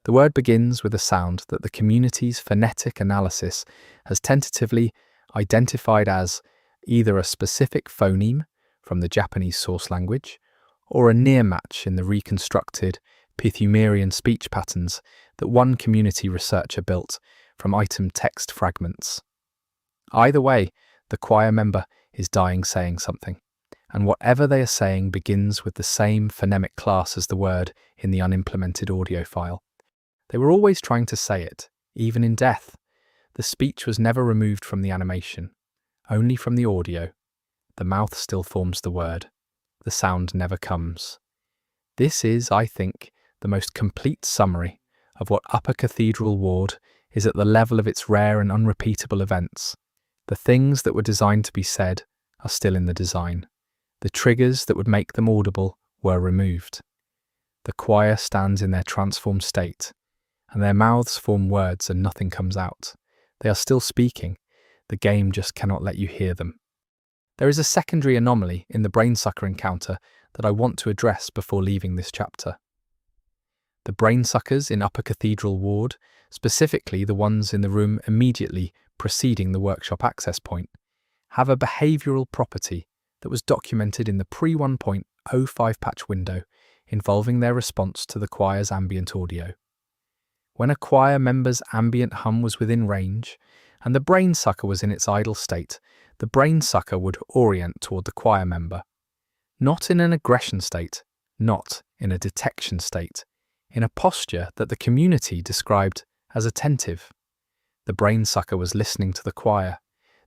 The word begins with a sound that the community's phonetic analysis has tentatively identified as either a specific phoneme from the Japanese source language or a near match in the reconstructed Pythumerean speech patterns that one community researcher built from item text fragments. Either way, the choir member is dying saying something, and whatever they are saying begins with the same phonemic class as the word in the unimplemented audio file. They were always trying to say it, even in death. The speech was never removed from the animation, only from the audio. The mouth still forms the word. The sound never comes. This is, I think, the most complete summary of what Upper Cathedral Ward is at the level of its rare and unrepeatable events. The things that were designed to be said are still in the design. The triggers that would make them audible were removed. The choir stands in their transformed state, and their mouths form words and nothing comes out. They are still speaking. The game just cannot let you hear them. There is a secondary anomaly in the brainsucker encounter that I want to address before leaving this chapter. The brainsuckers in Upper Cathedral Ward, specifically the ones in the room immediately preceding the workshop access point, have a behavioural property that was documented in the pre-1.05 patch window involving their response to the choir's ambient audio. When a choir member's ambient hum was within range, and the brainsucker was in its idle state, the brainsucker would orient toward the choir member. Not in an aggression state, not in a detection state, in a posture that the community described as attentive. The brainsucker was listening to the choir.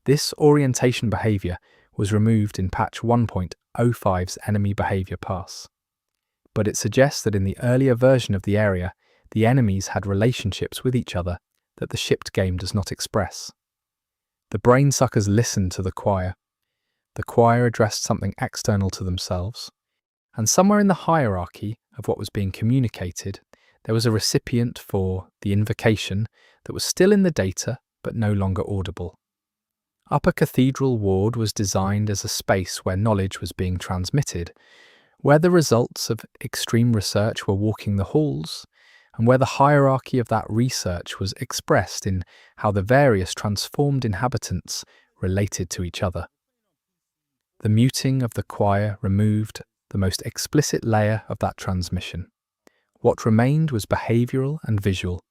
This orientation behaviour was removed in patch 1.05's enemy behaviour pass. But it suggests that in the earlier version of the area, the enemies had relationships with each other that the shipped game does not express. The brainsuckers listened to the choir. The choir addressed something external to themselves. And somewhere in the hierarchy of what was being communicated, there was a recipient for the invocation that was still in the data but no longer audible. Upper Cathedral Ward was designed as a space where knowledge was being transmitted, where the results of extreme research were walking the halls, and where the hierarchy of that research was expressed in how the various transformed inhabitants related to each other. The muting of the choir removed the most explicit layer of that transmission. What remained was behavioural and visual,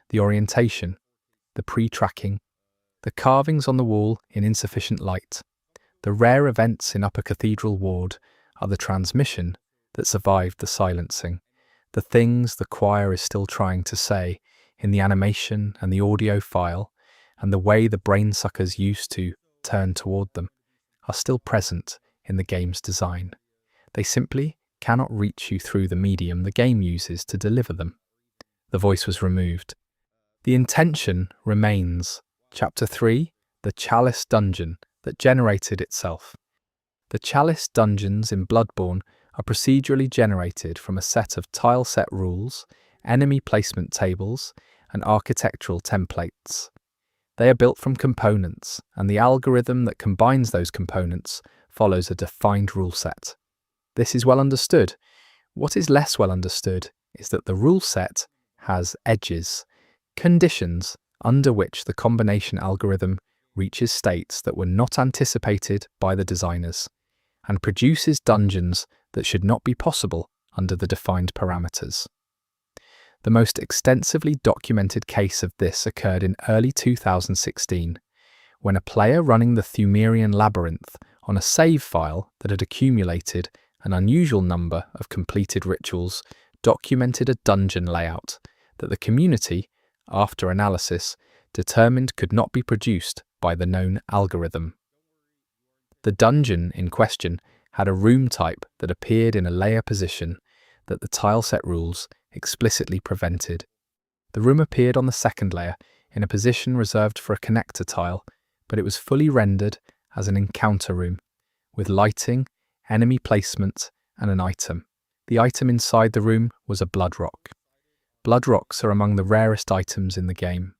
the orientation, the pre-tracking, the carvings on the wall in insufficient light. The rare events in Upper Cathedral Ward are the transmission that survived the silencing, the things the choir is still trying to say in the animation and the audio file, and the way the brainsuckers used to turn toward them are still present in the game's design. They simply cannot reach you through the medium the game uses to deliver them. The voice was removed. The intention remains. Chapter 3, The Chalice Dungeon that generated itself. The Chalice dungeons in Bloodborne are procedurally generated from a set of tile-set rules, enemy placement tables, and architectural templates. They are built from components, and the algorithm that combines those components follows a defined rule set. This is well understood. What is less well understood is that the rule set has edges, conditions under which the combination algorithm reaches states that were not anticipated by the designers, and produces dungeons that should not be possible under the defined parameters. The most extensively documented case of this occurred in early 2016, when a player running the Thumerian Labyrinth on a save file that had accumulated an unusual number of completed rituals documented a dungeon layout that the community, after analysis, determined could not be produced by the known algorithm. The dungeon in question had a room type that appeared in a layer position that the tileset rules explicitly prevented. The room appeared on the second layer in a position reserved for a connector tile, but it was fully rendered as an encounter room, with lighting, enemy placement, and an item. The item inside the room was a blood rock. Blood rocks are among the rarest items in the game.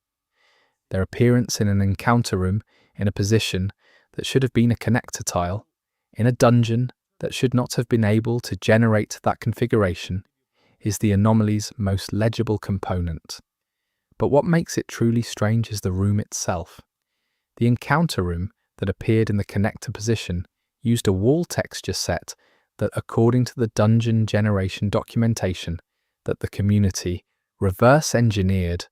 Their appearance in an encounter room in a position that should have been a connector tile, in a dungeon that should not have been able to generate that configuration, is the anomaly's most legible component. But what makes it truly strange is the room itself. The encounter room that appeared in the connector position used a wall texture set that, according to the dungeon generation documentation that the community reverse-engineered,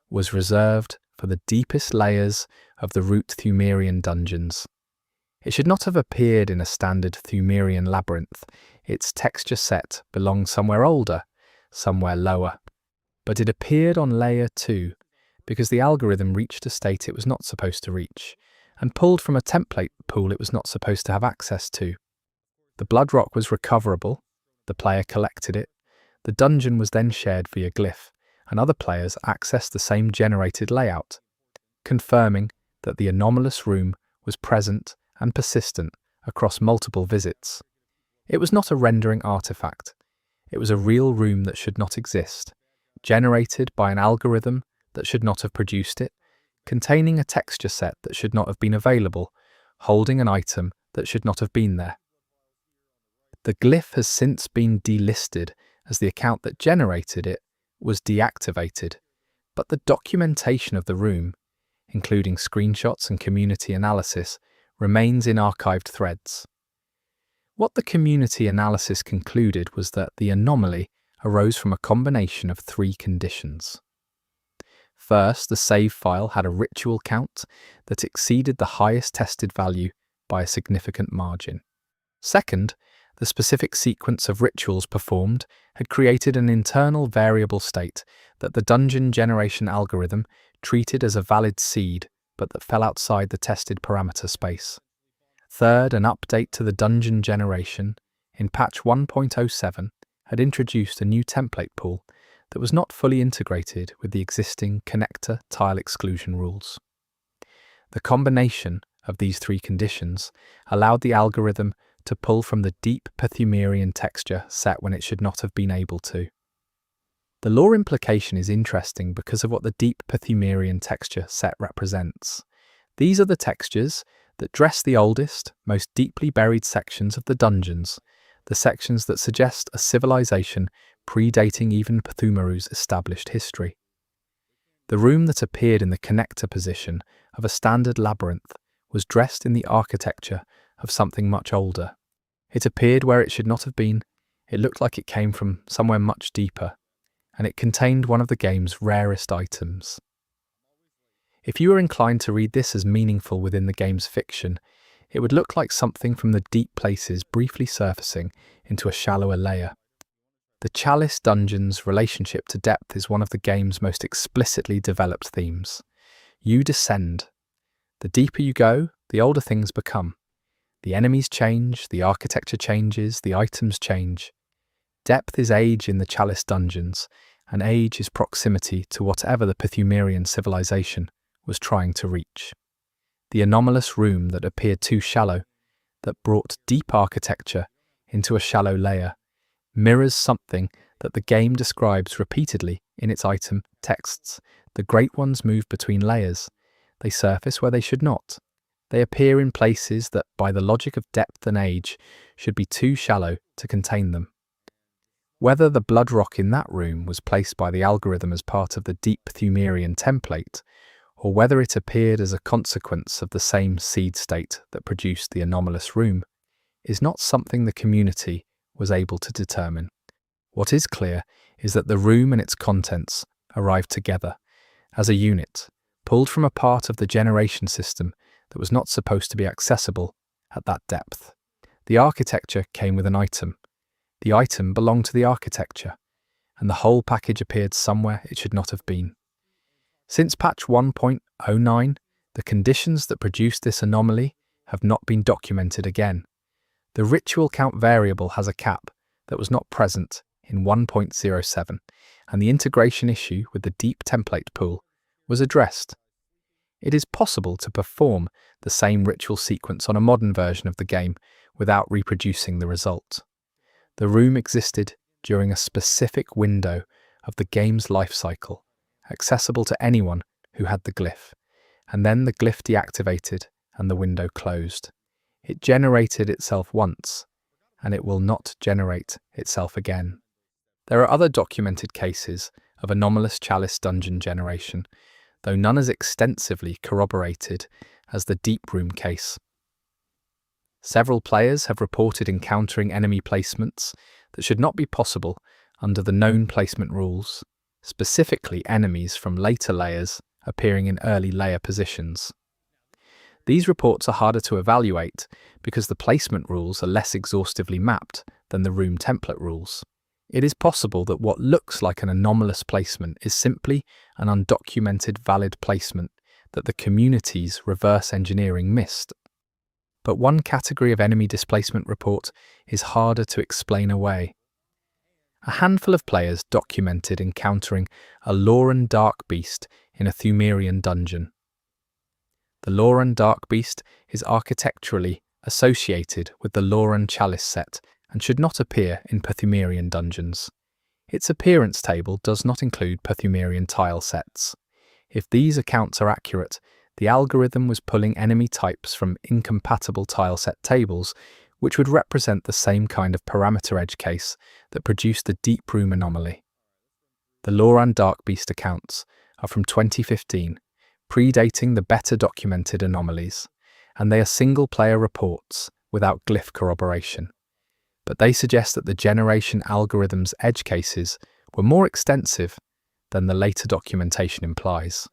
was reserved for the deepest layers of the root Thumerian dungeons. It should not have appeared in a standard Thumerian labyrinth. Its texture set belonged somewhere older, somewhere lower. But it appeared on layer 2 because the algorithm reached a state it was not supposed to reach, and pulled from a template pool it was not supposed to have access to. The blood rock was recoverable, the player collected it, the dungeon was then shared via glyph, and other players accessed the same generated layout, confirming that the anomalous room was present and persistent across multiple visits. It was not a rendering artifact. It was a real room that should not exist, generated by an algorithm that should not have produced it, containing a texture set that should not have been available, holding an item that should not have been there. The glyph has since been delisted as the account that generated it was deactivated, but the documentation of the room, including screenshots and community analysis, remains in archived threads. What the community analysis concluded was that the anomaly arose from a combination of 3 conditions. First, the save file had a ritual count that exceeded the highest tested value by a significant margin. Second, the specific sequence of rituals performed had created an internal variable state that the dungeon generation algorithm treated as a valid seed, but that fell outside the tested parameter space. Third, an update to the dungeon generation in patch 1.07 had introduced a new template pool that was not fully integrated with the existing connector tile exclusion rules. The combination of these 3 conditions allowed the algorithm to pull from the deep Pthumerian texture set when it should not have been able to. The lore implication is interesting because of what the deep Pthumerian texture set represents. These are the textures that dress the oldest, most deeply buried sections of the dungeons, the sections that suggest a civilization predating even Cthulhu's established history. The room that appeared in the connector position of a standard labyrinth was dressed in the architecture of something much older. It appeared where it should not have been. It looked like it came from somewhere much deeper, and it contained one of the game's rarest items. If you were inclined to read this as meaningful within the game's fiction, it would look like something from the deep places briefly surfacing into a shallower layer. The Chalice Dungeon's relationship to depth is one of the game's most explicitly developed themes. You descend. The deeper you go, the older things become. The enemies change, the architecture changes, the items change. Depth is age in the Chalice Dungeons, and age is proximity to whatever the Cthulhuian civilization was trying to reach. The anomalous room that appeared too shallow, that brought deep architecture into a shallow layer, mirrors something that the game describes repeatedly in its item texts. The Great Ones move between layers. They surface where they should not. They appear in places that, by the logic of depth and age, should be too shallow to contain them. Whether the blood rock in that room was placed by the algorithm as part of the deep Cthulhuian template, or whether it appeared as a consequence of the same seed state that produced the anomalous room, is not something the community was able to determine. What is clear is that the room and its contents arrived together, as a unit, pulled from a part of the generation system that was not supposed to be accessible at that depth. The architecture came with an item. The item belonged to the architecture, and the whole package appeared somewhere it should not have been. Since patch 1.09, the conditions that produced this anomaly have not been documented again. The ritual count variable has a cap that was not present in 1.07, and the integration issue with the deep template pool was addressed. It is possible to perform the same ritual sequence on a modern version of the game without reproducing the result. The room existed during a specific window of the game's life cycle, accessible to anyone who had the glyph, and then the glyph deactivated and the window closed. It generated itself once, and it will not generate itself again. There are other documented cases of anomalous Chalice dungeon generation, though none as extensively corroborated as the Deep Room case. Several players have reported encountering enemy placements that should not be possible under the known placement rules, specifically enemies from later layers appearing in early layer positions. These reports are harder to evaluate because the placement rules are less exhaustively mapped than the room template rules. It is possible that what looks like an anomalous placement is simply an undocumented valid placement that the community's reverse engineering missed. But one category of enemy displacement report is harder to explain away. A handful of players documented encountering a Lauren Dark Beast in a Cthulhuian dungeon. The Lauren Dark Beast is architecturally associated with the Lauren Chalice set and should not appear in Cthulhuian dungeons. Its appearance table does not include Cthulhuian tile sets. If these accounts are accurate, the algorithm was pulling enemy types from incompatible tile set tables, which would represent the same kind of parameter edge case that produced the Deep Room anomaly. The Lauren Dark Beast accounts are from 2015, predating the better documented anomalies, and they are single-player reports without glyph corroboration. But they suggest that the generation algorithm's edge cases were more extensive than the later documentation implies.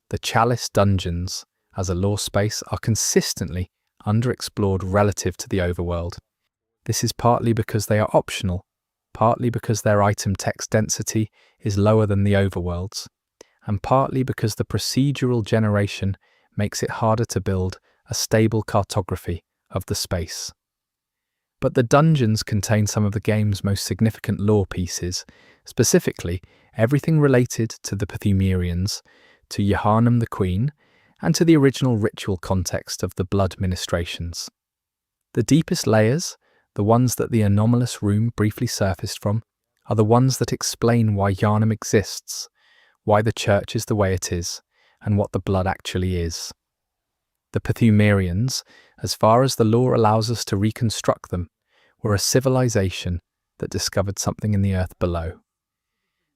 The Chalice dungeons, as a lore space, are consistently underexplored relative to the overworld. This is partly because they are optional, partly because their item text density is lower than the overworld's, and partly because the procedural generation makes it harder to build a stable cartography of the space. But the dungeons contain some of the game's most significant lore pieces, specifically everything related to the Cthulhuians, to Yharnam the Queen, and to the original ritual context of the blood ministrations. The deepest layers, the ones that the anomalous room briefly surfaced from, are the ones that explain why Yharnam exists, why the church is the way it is, and what the blood actually is. The Pthumerians, as far as the lore allows us to reconstruct them, were a civilization that discovered something in the earth below.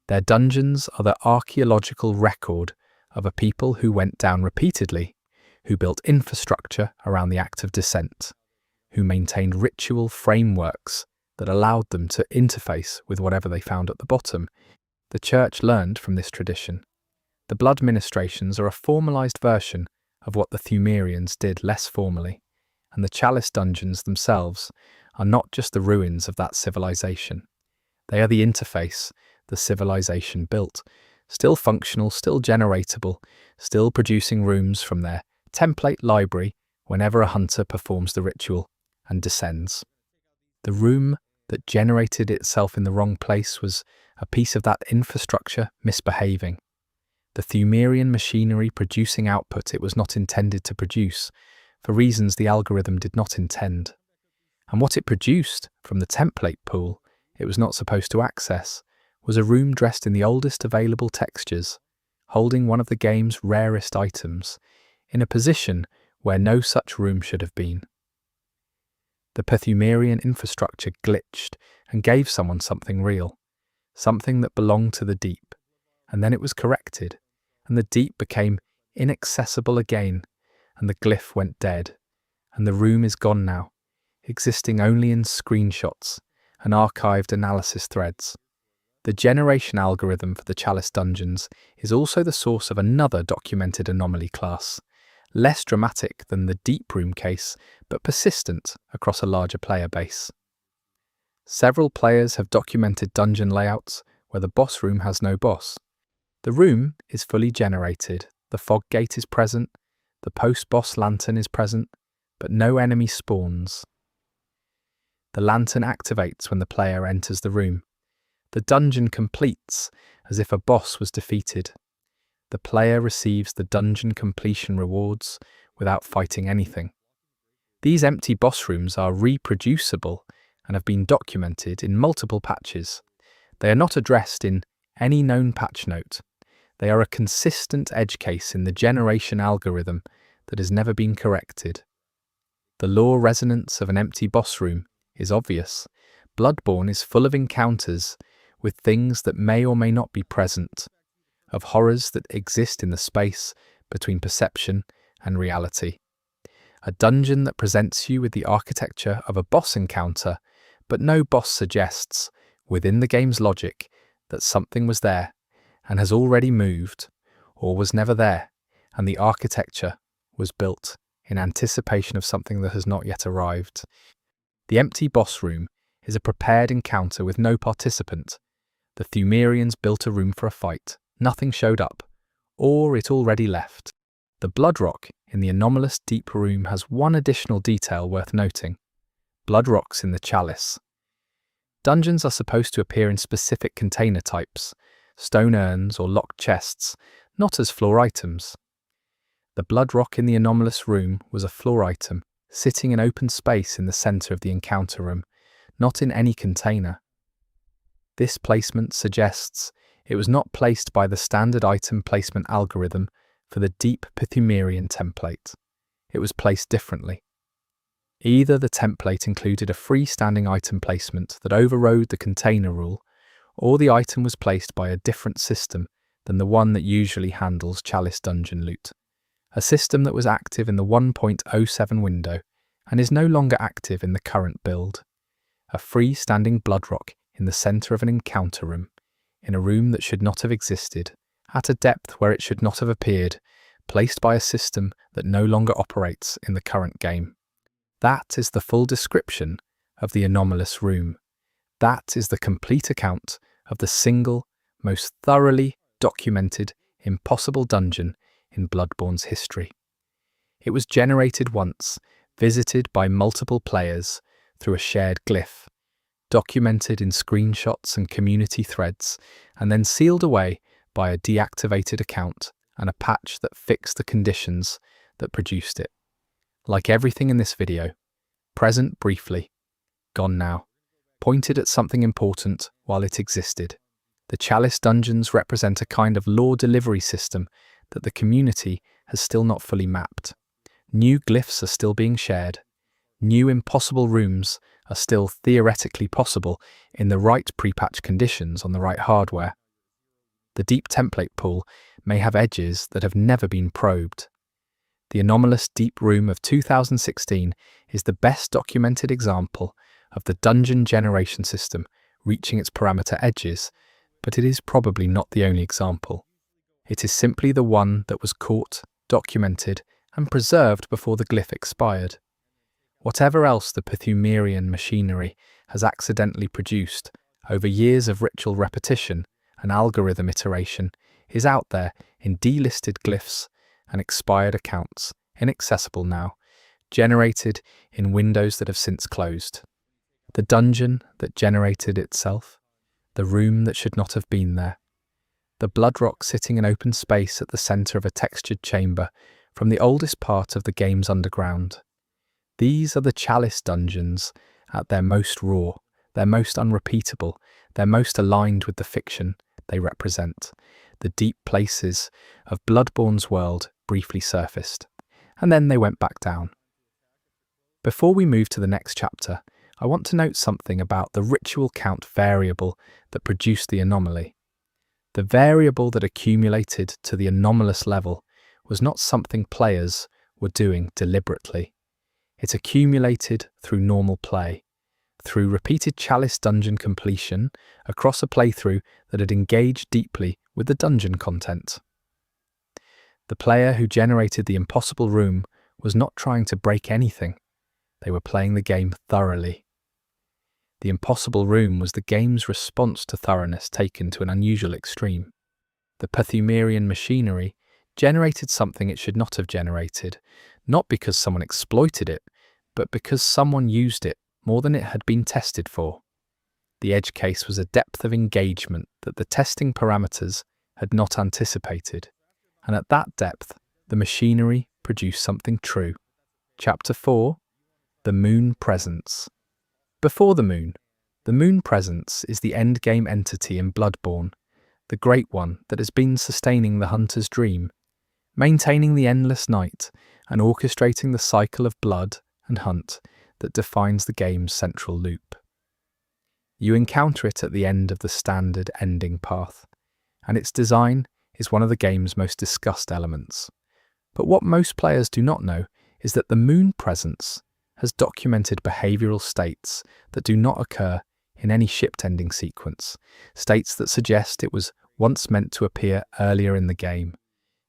Their dungeons are the archaeological record of a people who went down repeatedly, who built infrastructure around the act of descent, who maintained ritual frameworks that allowed them to interface with whatever they found at the bottom. The Church learned from this tradition. The blood ministrations are a formalized version of what the Pthumerians did less formally, and the chalice dungeons themselves are not just the ruins of that civilization. They are the interface the civilization built, still functional, still generatable, still producing rooms from their template library whenever a hunter performs the ritual and descends. The room that generated itself in the wrong place was a piece of that infrastructure misbehaving. The Pthumerian machinery producing output it was not intended to produce, for reasons the algorithm did not intend. And what it produced from the template pool it was not supposed to access was a room dressed in the oldest available textures, holding one of the game's rarest items, in a position where no such room should have been. The Pthumerian infrastructure glitched and gave someone something real, something that belonged to the deep, and then it was corrected, and the deep became inaccessible again, and the glyph went dead, and the room is gone now, existing only in screenshots and archived analysis threads. The generation algorithm for the chalice dungeons is also the source of another documented anomaly class, less dramatic than the deep room case, but persistent across a larger player base. Several players have documented dungeon layouts where the boss room has no boss. The room is fully generated, the fog gate is present, the post-boss lantern is present, but no enemy spawns. The lantern activates when the player enters the room. The dungeon completes as if a boss was defeated. The player receives the dungeon completion rewards without fighting anything. These empty boss rooms are reproducible and have been documented in multiple patches. They are not addressed in any known patch note. They are a consistent edge case in the generation algorithm that has never been corrected. The lore resonance of an empty boss room is obvious. Bloodborne is full of encounters with things that may or may not be present, of horrors that exist in the space between perception and reality. A dungeon that presents you with the architecture of a boss encounter, but no boss suggests, within the game's logic, that something was there and has already moved, or was never there, and the architecture was built in anticipation of something that has not yet arrived. The empty boss room is a prepared encounter with no participant. The Pthumerians built a room for a fight. Nothing showed up, or it already left. The blood rock in the anomalous deep room has one additional detail worth noting. Blood rocks in the chalice. Dungeons are supposed to appear in specific container types, stone urns or locked chests, not as floor items. The blood rock in the anomalous room was a floor item, sitting in open space in the center of the encounter room, not in any container. This placement suggests it was not placed by the standard item placement algorithm for the deep Pthumerian template. It was placed differently. Either the template included a freestanding item placement that overrode the container rule, or the item was placed by a different system than the one that usually handles chalice dungeon loot, a system that was active in the 1.07 window and is no longer active in the current build. A freestanding blood rock in the center of an encounter room, in a room that should not have existed, at a depth where it should not have appeared, placed by a system that no longer operates in the current game. That is the full description of the anomalous room. That is the complete account of the single, most thoroughly documented, impossible dungeon in Bloodborne's history. It was generated once, visited by multiple players through a shared glyph, documented in screenshots and community threads, and then sealed away by a deactivated account and a patch that fixed the conditions that produced it. Like everything in this video, present briefly, gone now, pointed at something important while it existed. The chalice dungeons represent a kind of lore delivery system that the community has still not fully mapped. New glyphs are still being shared. New impossible rooms are still theoretically possible in the right pre-patch conditions on the right hardware. The deep template pool may have edges that have never been probed. The anomalous deep room of 2016 is the best documented example of the dungeon generation system reaching its parameter edges, but it is probably not the only example. It is simply the one that was caught, documented, and preserved before the glyph expired. Whatever else the Pythumerean machinery has accidentally produced over years of ritual repetition and algorithm iteration is out there in delisted glyphs and expired accounts, inaccessible now, generated in windows that have since closed. The dungeon that generated itself, the room that should not have been there, the blood rock sitting in open space at the centre of a textured chamber from the oldest part of the game's underground. These are the chalice dungeons at their most raw, their most unrepeatable, their most aligned with the fiction they represent. The deep places of Bloodborne's world briefly surfaced, and then they went back down. Before we move to the next chapter, I want to note something about the ritual count variable that produced the anomaly. The variable that accumulated to the anomalous level was not something players were doing deliberately. It accumulated through normal play, through repeated chalice dungeon completion across a playthrough that had engaged deeply with the dungeon content. The player who generated the impossible room was not trying to break anything. They were playing the game thoroughly. The impossible room was the game's response to thoroughness taken to an unusual extreme. The Pythumerean machinery generated something it should not have generated, not because someone exploited it, but because someone used it more than it had been tested for. The edge case was a depth of engagement that the testing parameters had not anticipated, and at that depth, the machinery produced something true. Chapter 4: The Moon Presence. Before the Moon Presence is the endgame entity in Bloodborne, the great one that has been sustaining the hunter's dream, maintaining the endless night and orchestrating the cycle of blood and hunt that defines the game's central loop. You encounter it at the end of the standard ending path, and its design is one of the game's most discussed elements. But what most players do not know is that the Moon Presence has documented behavioural states that do not occur in any shipped ending sequence, states that suggest it was once meant to appear earlier in the game,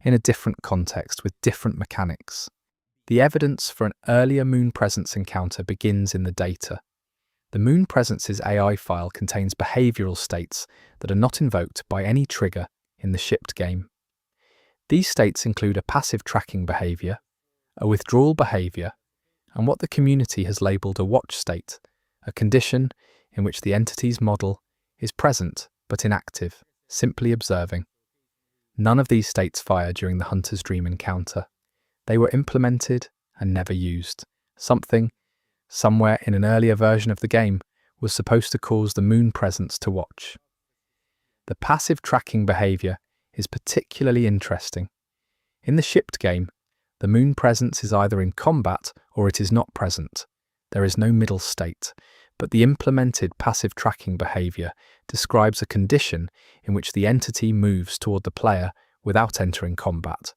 in a different context with different mechanics. The evidence for an earlier Moon Presence encounter begins in the data. The Moon Presence's AI file contains behavioural states that are not invoked by any trigger in the shipped game. These states include a passive tracking behaviour, a withdrawal behaviour, and what the community has labelled a watch state, a condition in which the entity's model is present but inactive, simply observing. None of these states fire during the Hunter's Dream encounter. They were implemented and never used. Something, somewhere in an earlier version of the game, was supposed to cause the Moon Presence to watch. The passive tracking behaviour is particularly interesting. In the shipped game, the Moon Presence is either in combat or it is not present. There is no middle state, but the implemented passive tracking behaviour describes a condition in which the entity moves toward the player without entering combat,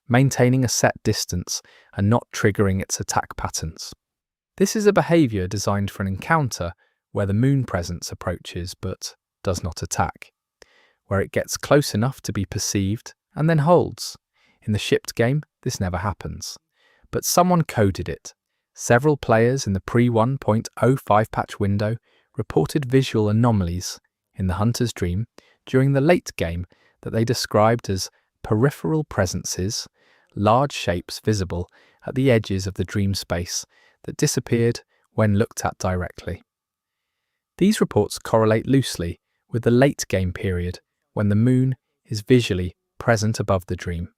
maintaining a set distance and not triggering its attack patterns. This is a behaviour designed for an encounter where the Moon Presence approaches but does not attack, where it gets close enough to be perceived and then holds. In the shipped game, this never happens. But someone coded it. Several players in the pre-1.05 patch window reported visual anomalies in the Hunter's Dream during the late game that they described as peripheral presences, large shapes visible at the edges of the dream space that disappeared when looked at directly. These reports correlate loosely with the late game period when the moon is visually present above the dream,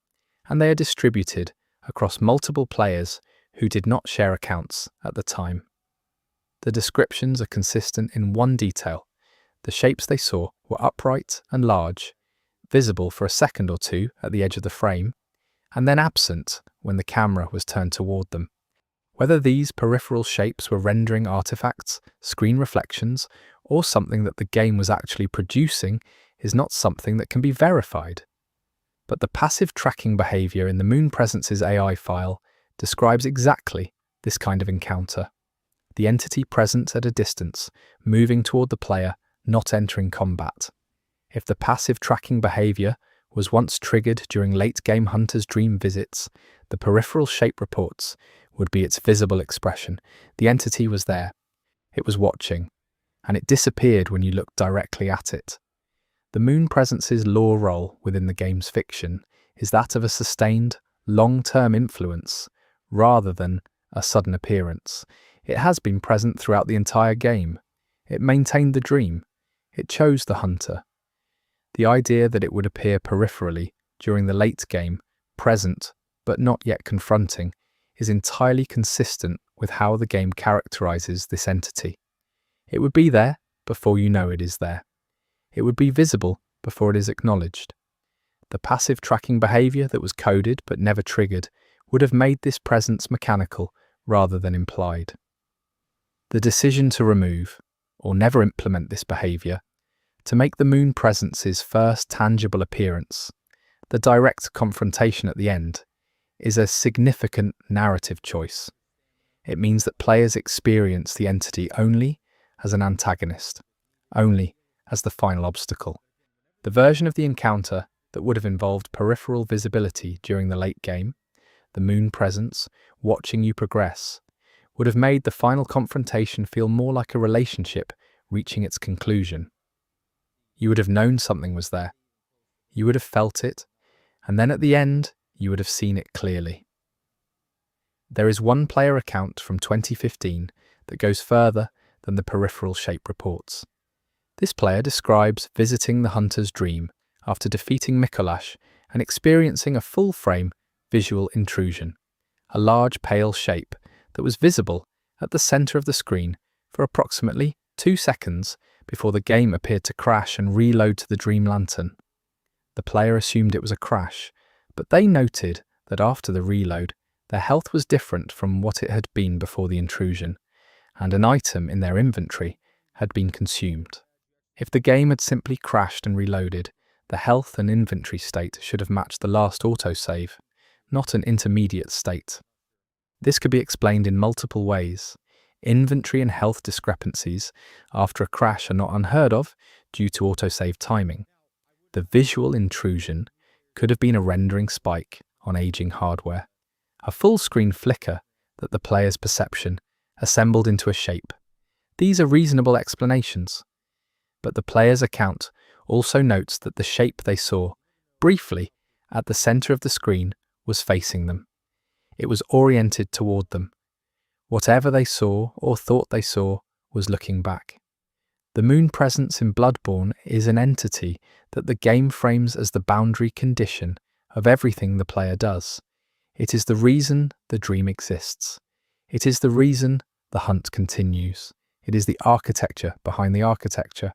and they are distributed across multiple players who did not share accounts at the time. The descriptions are consistent in one detail. The shapes they saw were upright and large, visible for a second or two at the edge of the frame, and then absent when the camera was turned toward them. Whether these peripheral shapes were rendering artifacts, screen reflections, or something that the game was actually producing is not something that can be verified. But the passive tracking behavior in the Moon Presence's AI file describes exactly this kind of encounter. The entity present at a distance, moving toward the player, not entering combat. If the passive tracking behavior was once triggered during late-game Hunter's dream visits, the peripheral shape reports would be its visible expression. The entity was there, it was watching, and it disappeared when you looked directly at it. The Moon Presence's lore role within the game's fiction is that of a sustained, long-term influence, rather than a sudden appearance. It has been present throughout the entire game. It maintained the dream. It chose the hunter. The idea that it would appear peripherally during the late game, present but not yet confronting, is entirely consistent with how the game characterizes this entity. It would be there before you know it is there. It would be visible before it is acknowledged. The passive tracking behavior that was coded but never triggered would have made this presence mechanical rather than implied. The decision to remove, or never implement this behavior, to make the Moon Presence's first tangible appearance, the direct confrontation at the end, is a significant narrative choice. It means that players experience the entity only as an antagonist, only as the final obstacle. The version of the encounter that would have involved peripheral visibility during the late game, the Moon Presence, watching you progress, would have made the final confrontation feel more like a relationship reaching its conclusion. You would have known something was there. You would have felt it, and then at the end, you would have seen it clearly. There is one player account from 2015 that goes further than the peripheral shape reports. This player describes visiting the hunter's dream after defeating Mikolash and experiencing a full-frame visual intrusion, a large pale shape that was visible at the center of the screen for approximately 2 seconds before the game appeared to crash and reload to the dream lantern. The player assumed it was a crash, but they noted that after the reload, their health was different from what it had been before the intrusion, and an item in their inventory had been consumed. If the game had simply crashed and reloaded, the health and inventory state should have matched the last autosave, not an intermediate state. This could be explained in multiple ways. Inventory and health discrepancies after a crash are not unheard of due to autosave timing. The visual intrusion could have been a rendering spike on aging hardware, a full-screen flicker that the player's perception assembled into a shape. These are reasonable explanations, but the player's account also notes that the shape they saw, briefly, at the center of the screen was facing them. It was oriented toward them. Whatever they saw or thought they saw was looking back. The Moon Presence in Bloodborne is an entity that the game frames as the boundary condition of everything the player does. It is the reason the dream exists. It is the reason the hunt continues. It is the architecture behind the architecture.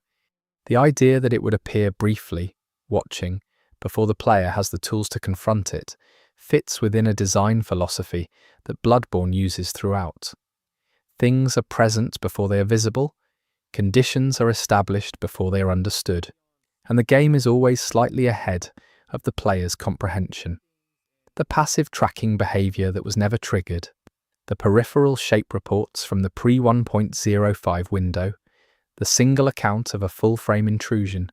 The idea that it would appear briefly, watching, before the player has the tools to confront it, fits within a design philosophy that Bloodborne uses throughout. Things are present before they are visible, conditions are established before they are understood, and the game is always slightly ahead of the player's comprehension. The passive tracking behavior that was never triggered, the peripheral shape reports from the pre-1.05 window, the single account of a full-frame intrusion,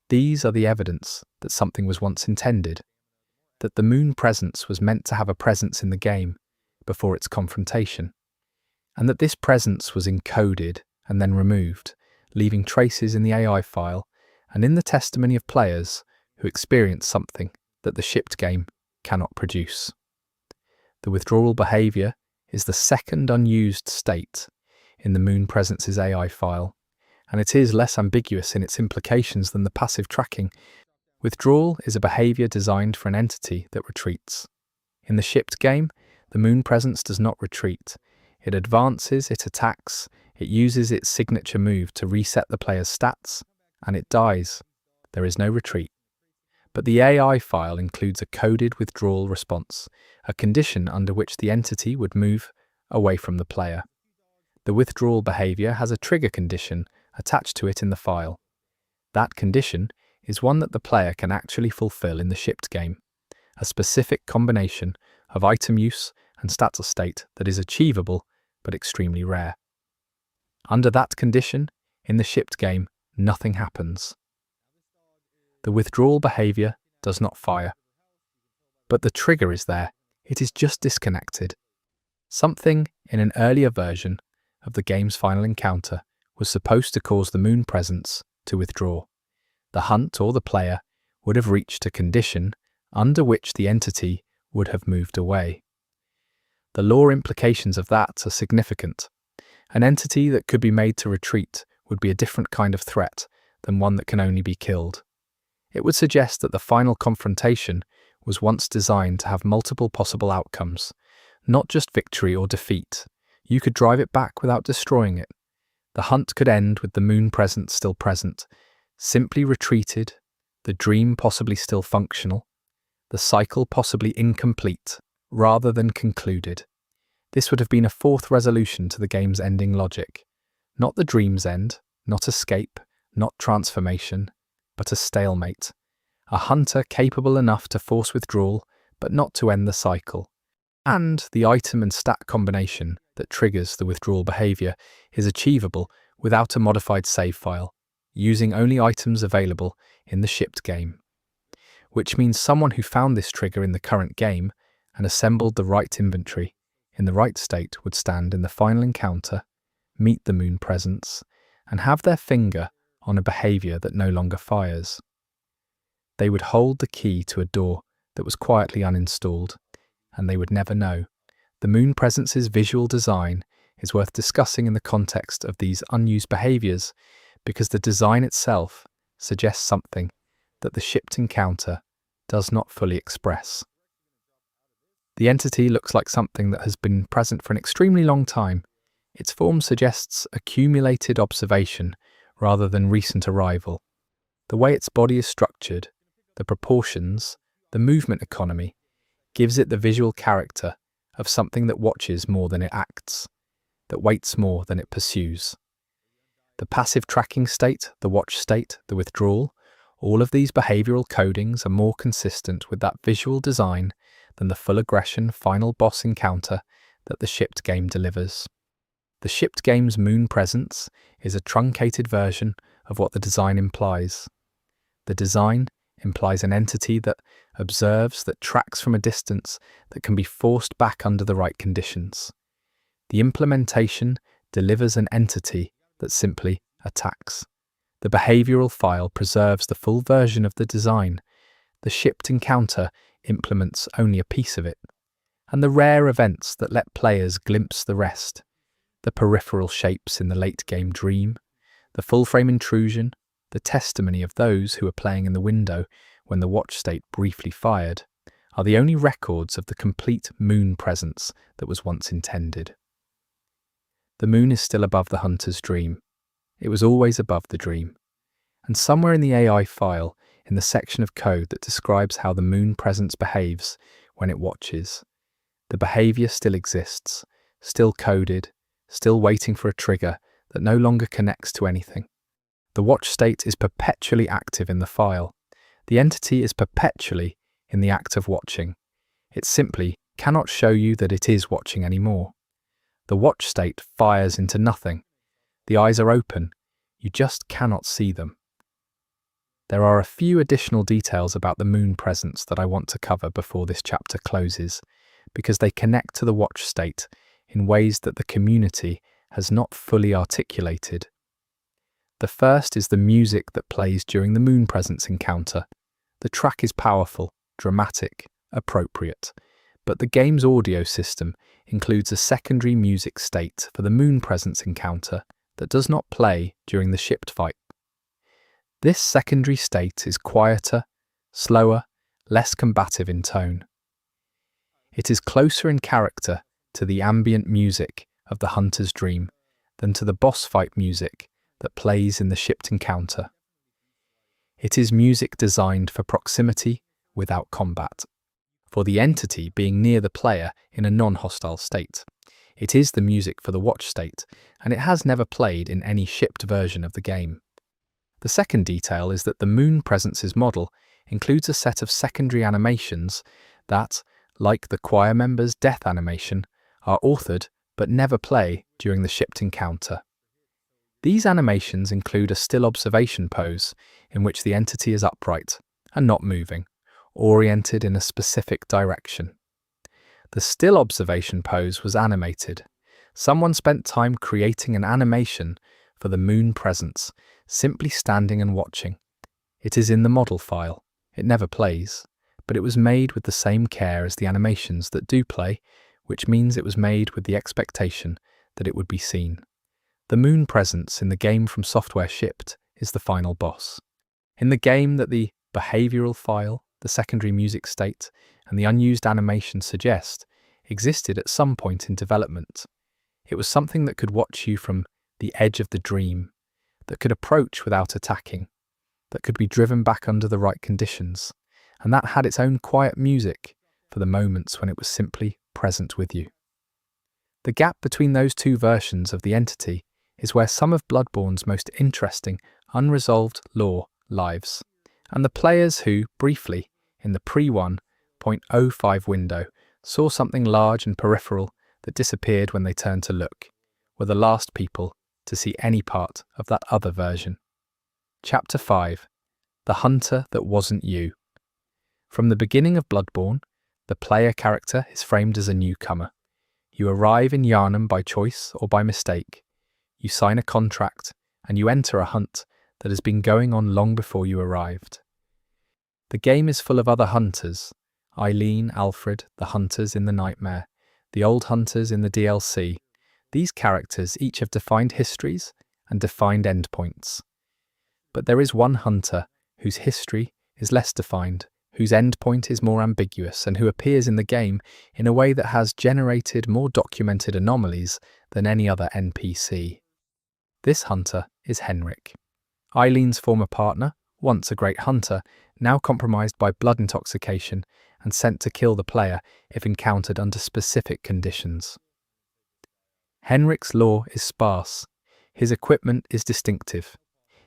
these are the evidence that something was once intended, that the Moon Presence was meant to have a presence in the game before its confrontation, and that this presence was encoded and then removed, leaving traces in the AI file and in the testimony of players who experienced something that the shipped game cannot produce. The withdrawal behavior is the second unused state in the Moon Presence's AI file, and it is less ambiguous in its implications than the passive tracking. Withdrawal is a behavior designed for an entity that retreats. In the shipped game, the Moon Presence does not retreat. It advances, it attacks, it uses its signature move to reset the player's stats, and it dies. There is no retreat. But the AI file includes a coded withdrawal response, a condition under which the entity would move away from the player. The withdrawal behavior has a trigger condition attached to it in the file. That condition is one that the player can actually fulfill in the shipped game, a specific combination of item use and status state that is achievable but extremely rare. Under that condition, in the shipped game, nothing happens. The withdrawal behavior does not fire. But the trigger is there, it is just disconnected. Something in an earlier version of the game's final encounter was supposed to cause the moon presence to withdraw. The hunt or the player would have reached a condition under which the entity would have moved away. The lore implications of that are significant. An entity that could be made to retreat would be a different kind of threat than one that can only be killed. It would suggest that the final confrontation was once designed to have multiple possible outcomes, not just victory or defeat. You could drive it back without destroying it. The hunt could end with the moon presence still present, simply retreated, the dream possibly still functional, the cycle possibly incomplete, rather than concluded. This would have been a fourth resolution to the game's ending logic. Not the dream's end, not escape, not transformation, but a stalemate. A hunter capable enough to force withdrawal, but not to end the cycle. And the item and stat combination that triggers the withdrawal behavior is achievable without a modified save file, using only items available in the shipped game. Which means someone who found this trigger in the current game and assembled the right inventory in the right state would stand in the final encounter, meet the moon presence, and have their finger on a behavior that no longer fires. They would hold the key to a door that was quietly uninstalled, and they would never know. The moon presence's visual design is worth discussing in the context of these unused behaviors because the design itself suggests something that the shipped encounter does not fully express. The entity looks like something that has been present for an extremely long time. Its form suggests accumulated observation rather than recent arrival. The way its body is structured, the proportions, the movement economy, gives it the visual character of something that watches more than it acts, that waits more than it pursues. The passive tracking state, the watch state, the withdrawal, all of these behavioral codings are more consistent with that visual design than the full aggression final boss encounter that the shipped game delivers. The shipped game's moon presence is a truncated version of what the design implies. The design implies an entity that observes, that tracks from a distance, that can be forced back under the right conditions. The implementation delivers an entity that simply attacks. The behavioral file preserves the full version of the design. The shipped encounter implements only a piece of it. And the rare events that let players glimpse the rest, the peripheral shapes in the late-game dream, the full-frame intrusion, the testimony of those who were playing in the window when the watch state briefly fired, are the only records of the complete moon presence that was once intended. The moon is still above the hunter's dream. It was always above the dream. And somewhere in the AI file, in the section of code that describes how the moon presence behaves when it watches, the behavior still exists, still coded, still waiting for a trigger that no longer connects to anything. The watch state is perpetually active in the file. The entity is perpetually in the act of watching. It simply cannot show you that it is watching anymore. The watch state fires into nothing. The eyes are open. You just cannot see them. There are a few additional details about the moon presence that I want to cover before this chapter closes, because they connect to the watch state in ways that the community has not fully articulated. The first is the music that plays during the moon presence encounter. The track is powerful, dramatic, appropriate, but the game's audio system includes a secondary music state for the moon presence encounter that does not play during the shipped fight. This secondary state is quieter, slower, less combative in tone. It is closer in character to the ambient music of the hunter's dream than to the boss fight music that plays in the shipped encounter. It is music designed for proximity without combat, for the entity being near the player in a non-hostile state. It is the music for the watch state, and it has never played in any shipped version of the game. The second detail is that the Moon Presence's model includes a set of secondary animations that, like the choir member's death animation, are authored but never play during the shipped encounter. These animations include a still observation pose in which the entity is upright and not moving, oriented in a specific direction. The still observation pose was animated. Someone spent time creating an animation for the Moon Presence, simply standing and watching. It is in the model file. It never plays, but it was made with the same care as the animations that do play, which means it was made with the expectation that it would be seen. The Moon Presence in the game from Software Shipped is the final boss. In the game that the behavioral file, the secondary music state, and the unused animation suggest existed at some point in development. It was something that could watch you from the edge of the dream, that could approach without attacking, that could be driven back under the right conditions, and that had its own quiet music for the moments when it was simply present with you. The gap between those two versions of the entity is where some of Bloodborne's most interesting, unresolved lore lives, and the players who, briefly, in the pre-1.05 window, saw something large and peripheral that disappeared when they turned to look, were the last people to see any part of that other version. Chapter 5. The Hunter That Wasn't You. From the beginning of Bloodborne, the player character is framed as a newcomer. You arrive in Yharnam by choice or by mistake. You sign a contract, and you enter a hunt that has been going on long before you arrived. The game is full of other hunters: Eileen, Alfred, the hunters in the Nightmare, the old hunters in the DLC. These characters each have defined histories and defined endpoints. But there is one hunter whose history is less defined, whose endpoint is more ambiguous, and who appears in the game in a way that has generated more documented anomalies than any other NPC. This hunter is Henrik. Eileen's former partner, once a great hunter, now compromised by blood intoxication and sent to kill the player if encountered under specific conditions. Henrik's lore is sparse. His equipment is distinctive.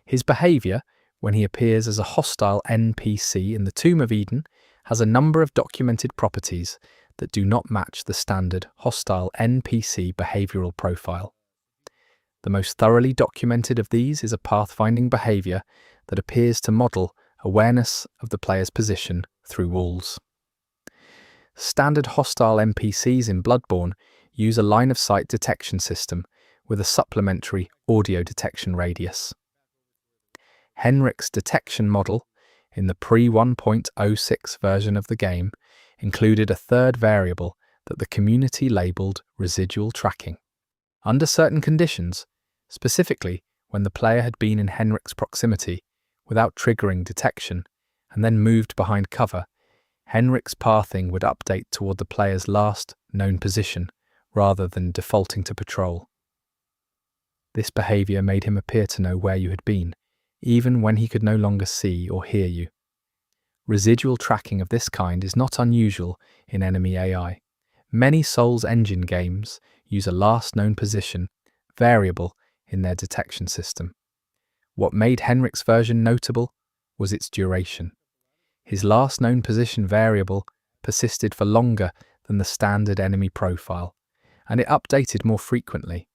His behaviour, when he appears as a hostile NPC in the Tomb of Eden, has a number of documented properties that do not match the standard hostile NPC behavioural profile. The most thoroughly documented of these is a pathfinding behaviour that appears to model awareness of the player's position through walls. Standard hostile NPCs in Bloodborne use a line-of-sight detection system with a supplementary audio detection radius. Henrik's detection model, in the pre-1.06 version of the game, included a third variable that the community labelled residual tracking. Under certain conditions, specifically when the player had been in Henrik's proximity without triggering detection and then moved behind cover, Henrik's pathing would update toward the player's last known position rather than defaulting to patrol. This behaviour made him appear to know where you had been, even when he could no longer see or hear you. Residual tracking of this kind is not unusual in enemy AI. Many Souls Engine games use a last known position variable in their detection system. What made Henrik's version notable was its duration. His last known position variable persisted for longer than the standard enemy profile, and it updated more frequently.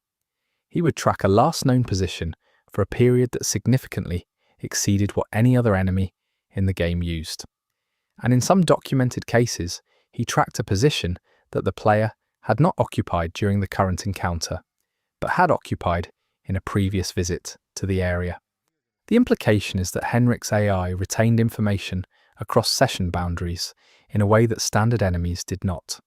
He would track a last known position for a period that significantly exceeded what any other enemy in the game used. And in some documented cases, he tracked a position that the player had not occupied during the current encounter, but had occupied in a previous visit to the area. The implication is that Henrik's AI retained information across session boundaries in a way that standard enemies did not.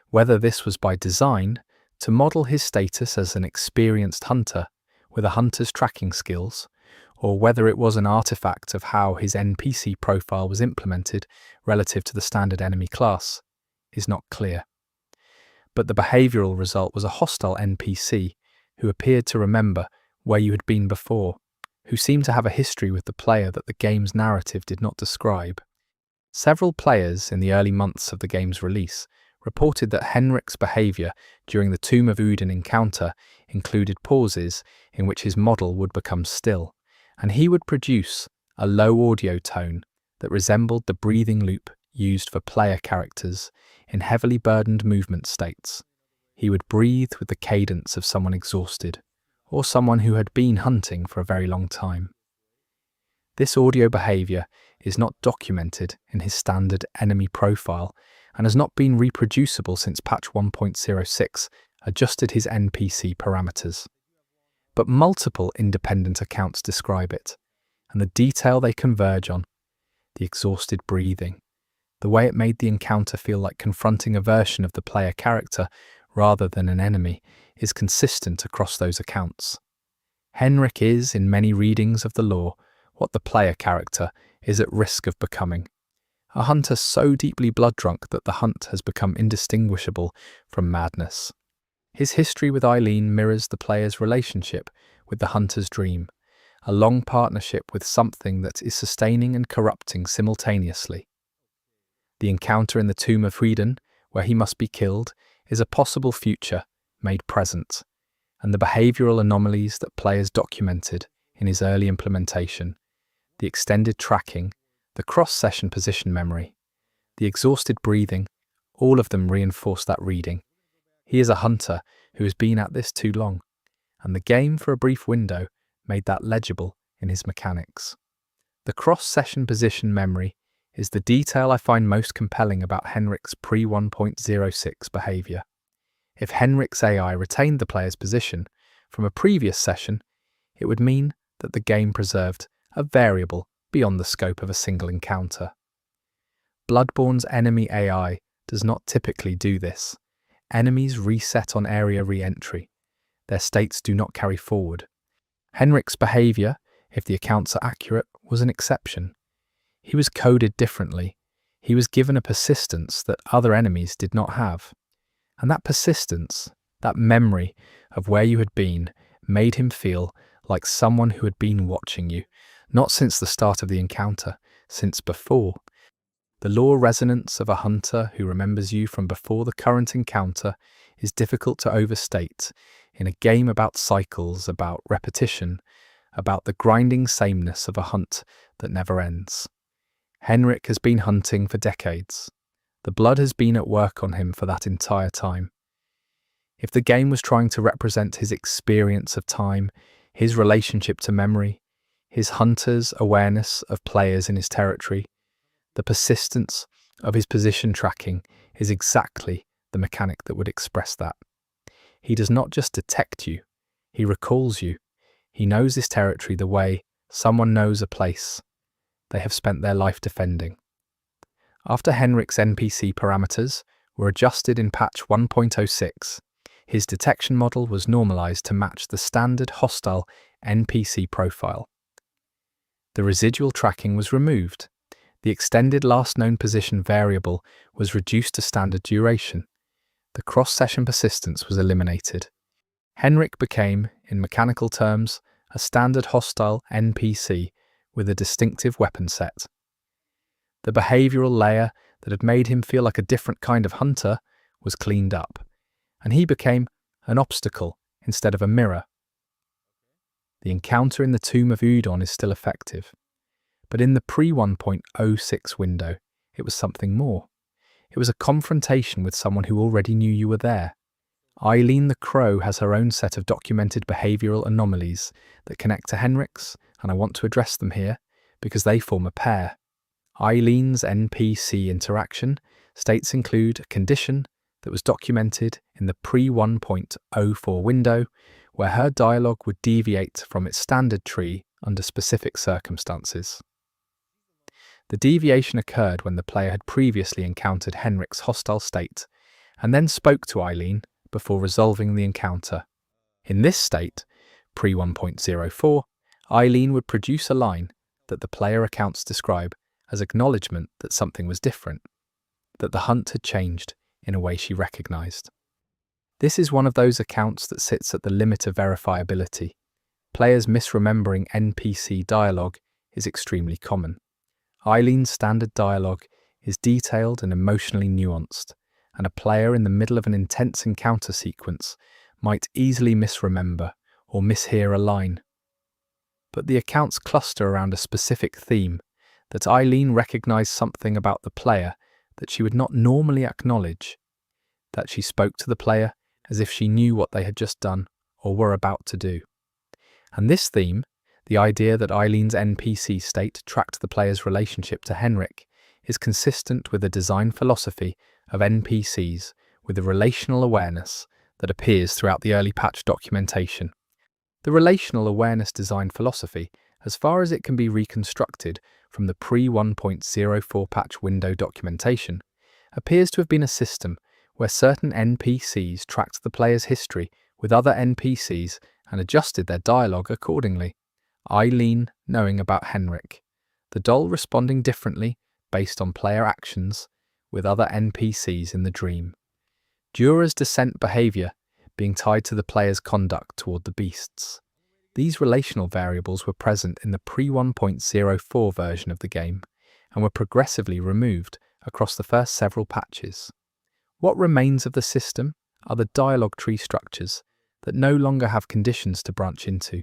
Whether this was by design to model his status as an experienced hunter with a hunter's tracking skills, or whether it was an artifact of how his NPC profile was implemented relative to the standard enemy class, is not clear. But the behavioural result was a hostile NPC who appeared to remember where you had been before, who seemed to have a history with the player that the game's narrative did not describe. Several players in the early months of the game's release reported that Henrik's behaviour during the Tomb of Udin encounter included pauses in which his model would become still, and he would produce a low audio tone that resembled the breathing loop used for player characters in heavily burdened movement states. He would breathe with the cadence of someone exhausted, or someone who had been hunting for a very long time. This audio behaviour is not documented in his standard enemy profile and has not been reproducible since patch 1.06 adjusted his NPC parameters. But multiple independent accounts describe it, and the detail they converge on, the exhausted breathing, the way it made the encounter feel like confronting a version of the player character rather than an enemy, is consistent across those accounts. Henrik is, in many readings of the lore, what the player character is at risk of becoming. A hunter so deeply blood-drunk that the hunt has become indistinguishable from madness. His history with Eileen mirrors the player's relationship with the hunter's dream, a long partnership with something that is sustaining and corrupting simultaneously. The encounter in the Tomb of Udin, where he must be killed, is a possible future made present, and the behavioural anomalies that players documented in his early implementation, the extended tracking, the cross-session position memory, the exhausted breathing, all of them reinforce that reading. He is a hunter who has been at this too long, and the game, for a brief window, made that legible in his mechanics. The cross-session position memory is the detail I find most compelling about Henrik's pre-1.06 behaviour. If Henrik's AI retained the player's position from a previous session, it would mean that the game preserved a variable beyond the scope of a single encounter. Bloodborne's enemy AI does not typically do this. Enemies reset on area re-entry. Their states do not carry forward. Henrik's behaviour, if the accounts are accurate, was an exception. He was coded differently. He was given a persistence that other enemies did not have. And that persistence, that memory of where you had been, made him feel like someone who had been watching you, not since the start of the encounter, since before. The lore resonance of a hunter who remembers you from before the current encounter is difficult to overstate in a game about cycles, about repetition, about the grinding sameness of a hunt that never ends. Henrik has been hunting for decades. The blood has been at work on him for that entire time. If the game was trying to represent his experience of time, his relationship to memory, his hunter's awareness of players in his territory, the persistence of his position tracking is exactly the mechanic that would express that. He does not just detect you, he recalls you. He knows this territory the way someone knows a place they have spent their life defending. After Henrik's NPC parameters were adjusted in patch 1.06, his detection model was normalized to match the standard hostile NPC profile. The residual tracking was removed. The extended last known position variable was reduced to standard duration. The cross-session persistence was eliminated. Henrik became, in mechanical terms, a standard hostile NPC with a distinctive weapon set. The behavioural layer that had made him feel like a different kind of hunter was cleaned up, and he became an obstacle instead of a mirror. The encounter in the Tomb of Udin is still effective, but in the pre-1.06 window, it was something more. It was a confrontation with someone who already knew you were there. Eileen the Crow has her own set of documented behavioural anomalies that connect to Henrik's, and I want to address them here because they form a pair. Eileen's NPC interaction states include a condition that was documented in the pre-1.04 window where her dialogue would deviate from its standard tree under specific circumstances. The deviation occurred when the player had previously encountered Henrik's hostile state and then spoke to Eileen before resolving the encounter. In this state, pre-1.04, Eileen would produce a line that the player accounts describe as acknowledgement that something was different, that the hunt had changed in a way she recognised. This is one of those accounts that sits at the limit of verifiability. players misremembering NPC dialogue is extremely common. Eileen's standard dialogue is detailed and emotionally nuanced, and a player in the middle of an intense encounter sequence might easily misremember or mishear a line. But the accounts cluster around a specific theme, that Eileen recognized something about the player that she would not normally acknowledge, that she spoke to the player as if she knew what they had just done or were about to do. And this theme, the idea that Eileen's NPC state tracked the player's relationship to Henrik, is consistent with the design philosophy of NPCs with the relational awareness that appears throughout the early patch documentation. The relational awareness design philosophy, as far as it can be reconstructed from the pre-1.04 patch window documentation, appears to have been a system where certain NPCs tracked the player's history with other NPCs and adjusted their dialogue accordingly. Eileen knowing about Henrik, the doll responding differently based on player actions with other NPCs in the dream. Dura's descent behavior being tied to the player's conduct toward the beasts. These relational variables were present in the pre-1.04 version of the game and were progressively removed across the first several patches. What remains of the system are the dialogue tree structures that no longer have conditions to branch into,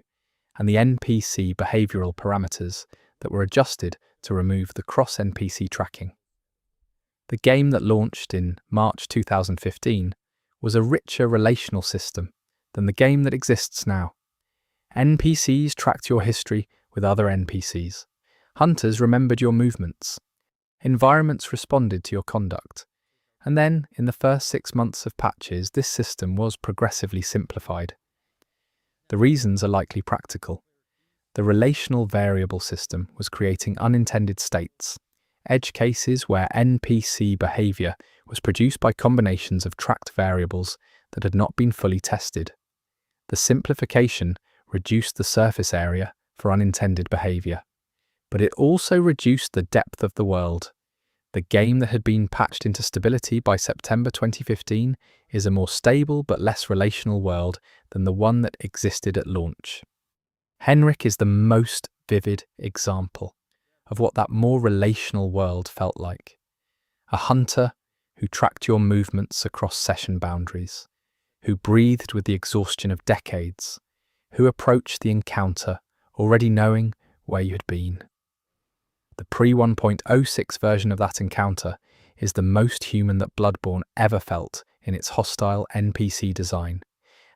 and the NPC behavioral parameters that were adjusted to remove the cross-NPC tracking. The game that launched in March 2015 was a richer relational system than the game that exists now. NPCs tracked your history with other NPCs. Hunters remembered your movements. Environments responded to your conduct. And then, in the first 6 months of patches, this system was progressively simplified. The reasons are likely practical. The relational variable system was creating unintended states, edge cases where NPC behavior was produced by combinations of tracked variables that had not been fully tested. The simplification reduced the surface area for unintended behavior, but it also reduced the depth of the world. The game that had been patched into stability by September 2015 is a more stable but less relational world than the one that existed at launch. Henrik is the most vivid example of what that more relational world felt like. A hunter who tracked your movements across session boundaries, who breathed with the exhaustion of decades, who approached the encounter already knowing where you had been. The pre-1.06 version of that encounter is the most human that Bloodborne ever felt in its hostile NPC design,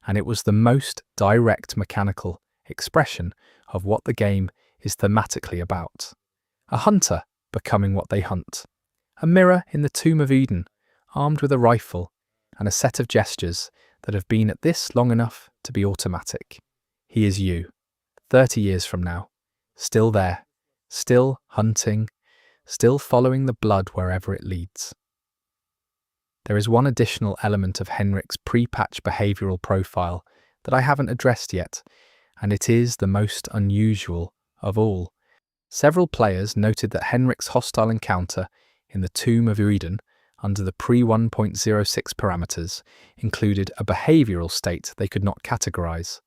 and it was the most direct mechanical expression of what the game is thematically about. A hunter becoming what they hunt. A mirror in the Tomb of Eden, armed with a rifle and a set of gestures that have been at this long enough to be automatic. He is you, 30 years from now, still there, still hunting, still following the blood wherever it leads. There is one additional element of Henrik's pre-patch behavioural profile that I haven't addressed yet, and it is the most unusual of all. Several players noted that Henrik's hostile encounter in the Tomb of Eden under the pre-1.06 parameters included a behavioural state they could not categorise.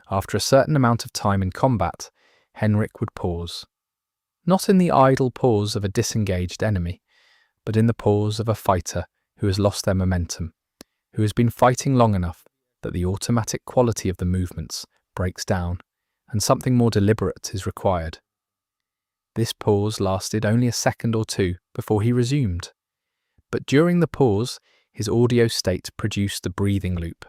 After a certain amount of time in combat, Henrik would pause. Not in the idle pause of a disengaged enemy, but in the pause of a fighter who has lost their momentum, who has been fighting long enough that the automatic quality of the movements breaks down and something more deliberate is required. This pause lasted only a second or two before he resumed. But during the pause, his audio state produced the breathing loop,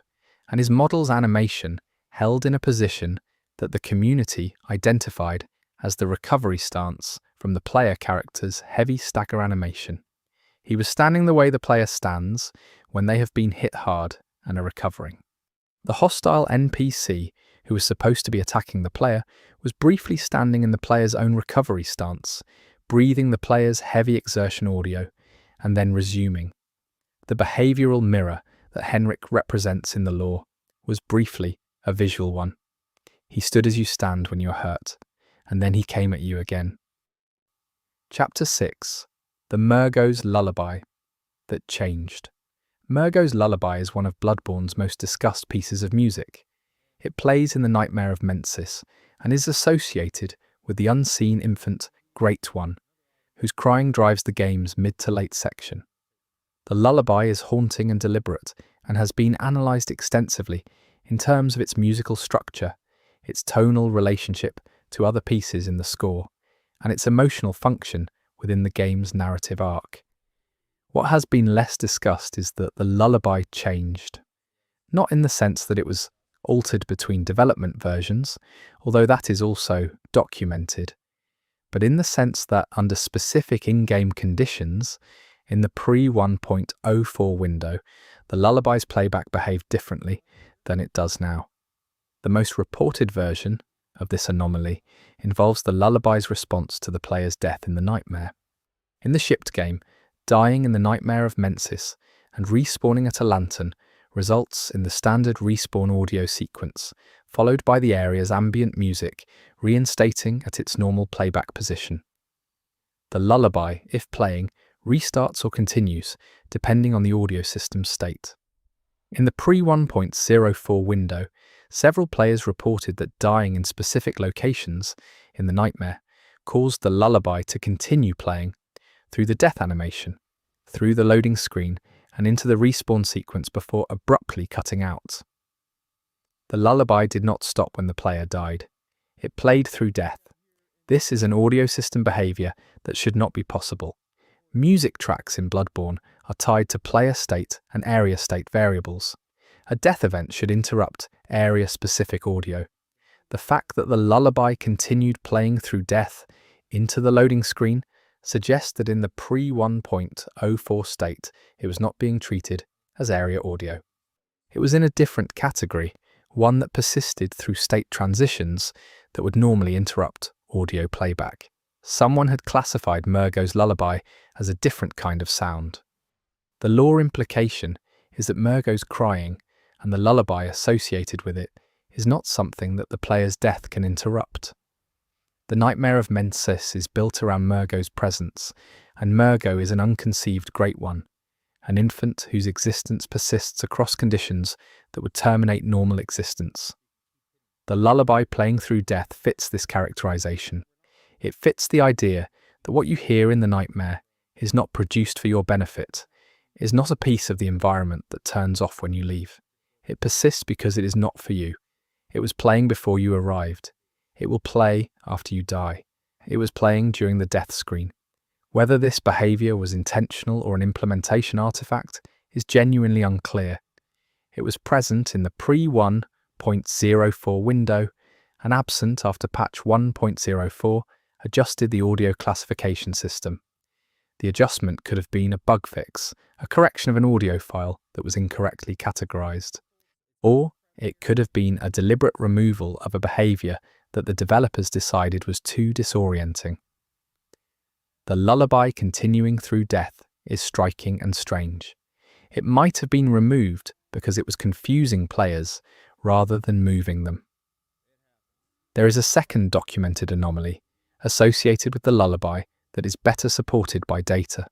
and his model's animation held in a position that the community identified as the recovery stance from the player character's heavy stagger animation. He was standing the way the player stands when they have been hit hard and are recovering. The hostile NPC, who was supposed to be attacking the player, was briefly standing in the player's own recovery stance, breathing the player's heavy exertion audio, and then resuming. The behavioural mirror that Henrik represents in the lore was briefly a visual one. He stood as you stand when you're hurt, and then he came at you again. Chapter 6. The Murgo's Lullaby That Changed. Murgo's Lullaby is one of Bloodborne's most discussed pieces of music. It plays in the Nightmare of Mensis and is associated with the unseen infant Great One, whose crying drives the game's mid to late section. The lullaby is haunting and deliberate and has been analysed extensively in terms of its musical structure, its tonal relationship to other pieces in the score, and its emotional function within the game's narrative arc. What has been less discussed is that the lullaby changed. Not in the sense that it was altered between development versions, although that is also documented, but in the sense that under specific in-game conditions, in the pre-1.04 window, the lullaby's playback behaved differently than it does now. The most reported version of this anomaly involves the lullaby's response to the player's death in the nightmare. In the shipped game, dying in the Nightmare of Mensis and respawning at a lantern results in the standard respawn audio sequence, followed by the area's ambient music reinstating at its normal playback position. The lullaby, if playing, restarts or continues, depending on the audio system's state. In the pre-1.04 window, several players reported that dying in specific locations in the nightmare caused the lullaby to continue playing through the death animation, through the loading screen, and into the respawn sequence before abruptly cutting out. The lullaby did not stop when the player died. It played through death. This is an audio system behavior that should not be possible. Music tracks in Bloodborne are tied to player state and area state variables. A death event should interrupt area-specific audio. The fact that the lullaby continued playing through death into the loading screen suggests that in the pre-1.04 state, it was not being treated as area audio. It was in a different category, one that persisted through state transitions that would normally interrupt audio playback. Someone had classified Murgo's lullaby as a different kind of sound. The lore implication is that Murgo's crying and the lullaby associated with it is not something that the player's death can interrupt. The Nightmare of Mensis is built around Murgo's presence, and Murgo is an unconceived Great One, an infant whose existence persists across conditions that would terminate normal existence. The lullaby playing through death fits this characterization. It fits the idea that what you hear in the nightmare is not produced for your benefit, is not a piece of the environment that turns off when you leave. It persists because it is not for you. It was playing before you arrived. It will play after you die. It was playing during the death screen. Whether this behavior was intentional or an implementation artifact is genuinely unclear. It was present in the pre-1.04 window and absent after patch 1.04 adjusted the audio classification system. The adjustment could have been a bug fix, a correction of an audio file that was incorrectly categorized. Or it could have been a deliberate removal of a behavior that the developers decided was too disorienting. The lullaby continuing through death is striking and strange. It might have been removed because it was confusing players rather than moving them. There is a second documented anomaly associated with the lullaby that is better supported by data.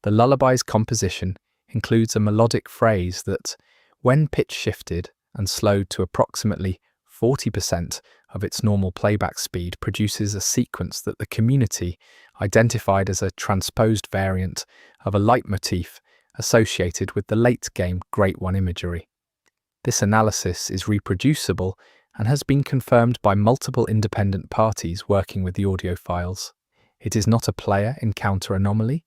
The lullaby's composition includes a melodic phrase that, when pitch shifted and slowed to approximately 40% of its normal playback speed, produces a sequence that the community identified as a transposed variant of a leitmotif associated with the late-game Great One imagery. This analysis is reproducible and has been confirmed by multiple independent parties working with the audio files. It is not a player encounter anomaly.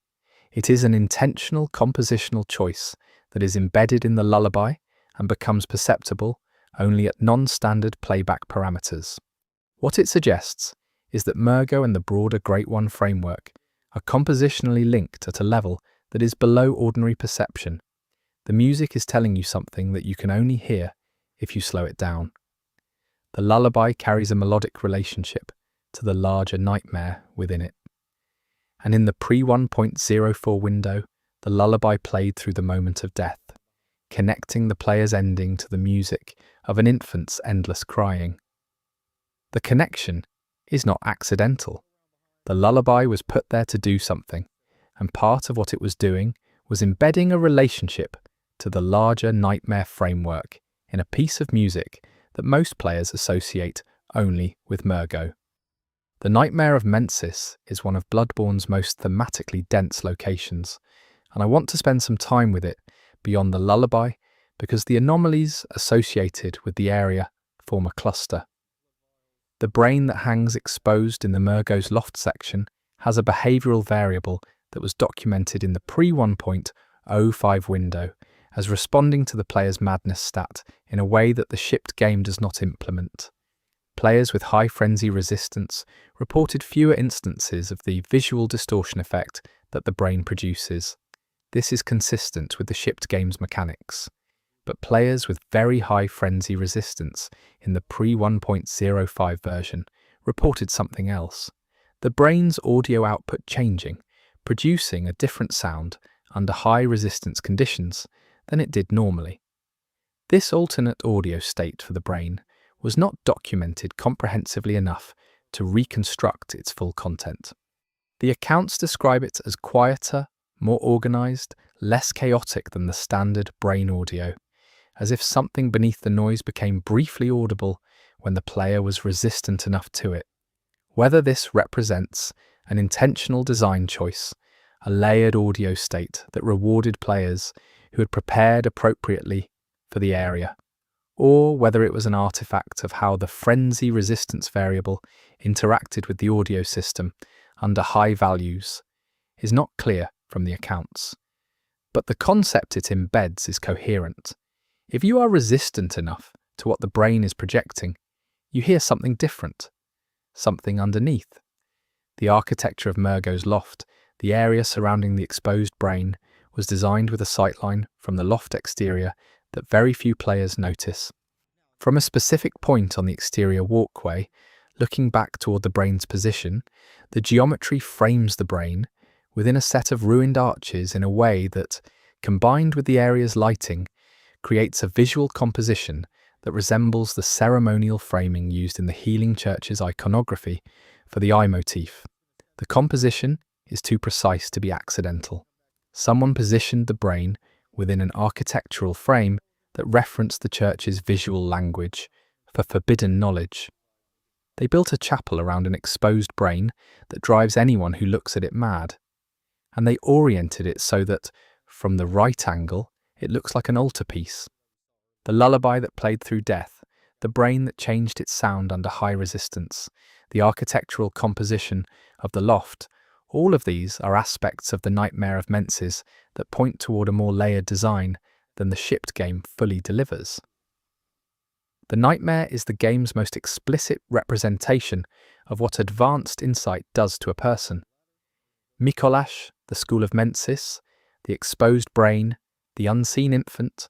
It is an intentional compositional choice that is embedded in the lullaby and becomes perceptible only at non-standard playback parameters. What it suggests is that Murgo and the broader Great One framework are compositionally linked at a level that is below ordinary perception. The music is telling you something that you can only hear if you slow it down. The lullaby carries a melodic relationship to the larger nightmare within it. And in the pre-1.04 window, the lullaby played through the moment of death, connecting the player's ending to the music of an infant's endless crying. The connection is not accidental. The lullaby was put there to do something, and part of what it was doing was embedding a relationship to the larger nightmare framework in a piece of music that most players associate only with Murgo. The Nightmare of Mensis is one of Bloodborne's most thematically dense locations, and I want to spend some time with it beyond the lullaby because the anomalies associated with the area form a cluster. The brain that hangs exposed in the Murgo's loft section has a behavioural variable that was documented in the pre-1.05 window as responding to the player's madness stat in a way that the shipped game does not implement. Players with high frenzy resistance reported fewer instances of the visual distortion effect that the brain produces. This is consistent with the shipped game's mechanics. But players with very high frenzy resistance in the pre-1.05 version reported something else. The brain's audio output changing, producing a different sound under high resistance conditions than it did normally. This alternate audio state for the brain was not documented comprehensively enough to reconstruct its full content. The accounts describe it as quieter, more organized, less chaotic than the standard brain audio, as if something beneath the noise became briefly audible when the player was resistant enough to it. Whether this represents an intentional design choice, a layered audio state that rewarded players who had prepared appropriately for the area, or whether it was an artifact of how the frenzy resistance variable interacted with the audio system under high values, is not clear from the accounts. But the concept it embeds is coherent. If you are resistant enough to what the brain is projecting, you hear something different, something underneath. The architecture of Murgo's loft, the area surrounding the exposed brain, was designed with a sightline from the loft exterior that very few players notice. From a specific point on the exterior walkway, looking back toward the brain's position, the geometry frames the brain within a set of ruined arches in a way that, combined with the area's lighting, creates a visual composition that resembles the ceremonial framing used in the Healing Church's iconography for the eye motif. The composition is too precise to be accidental. Someone positioned the brain within an architectural frame that referenced the church's visual language for forbidden knowledge. They built a chapel around an exposed brain that drives anyone who looks at it mad, and they oriented it so that, from the right angle, it looks like an altarpiece. The lullaby that played through death, the brain that changed its sound under high resistance, the architectural composition of the loft, all of these are aspects of the Nightmare of Mensis that point toward a more layered design than the shipped game fully delivers. The Nightmare is the game's most explicit representation of what advanced insight does to a person. Micolash, the School of Mensis, the exposed brain, the unseen infant,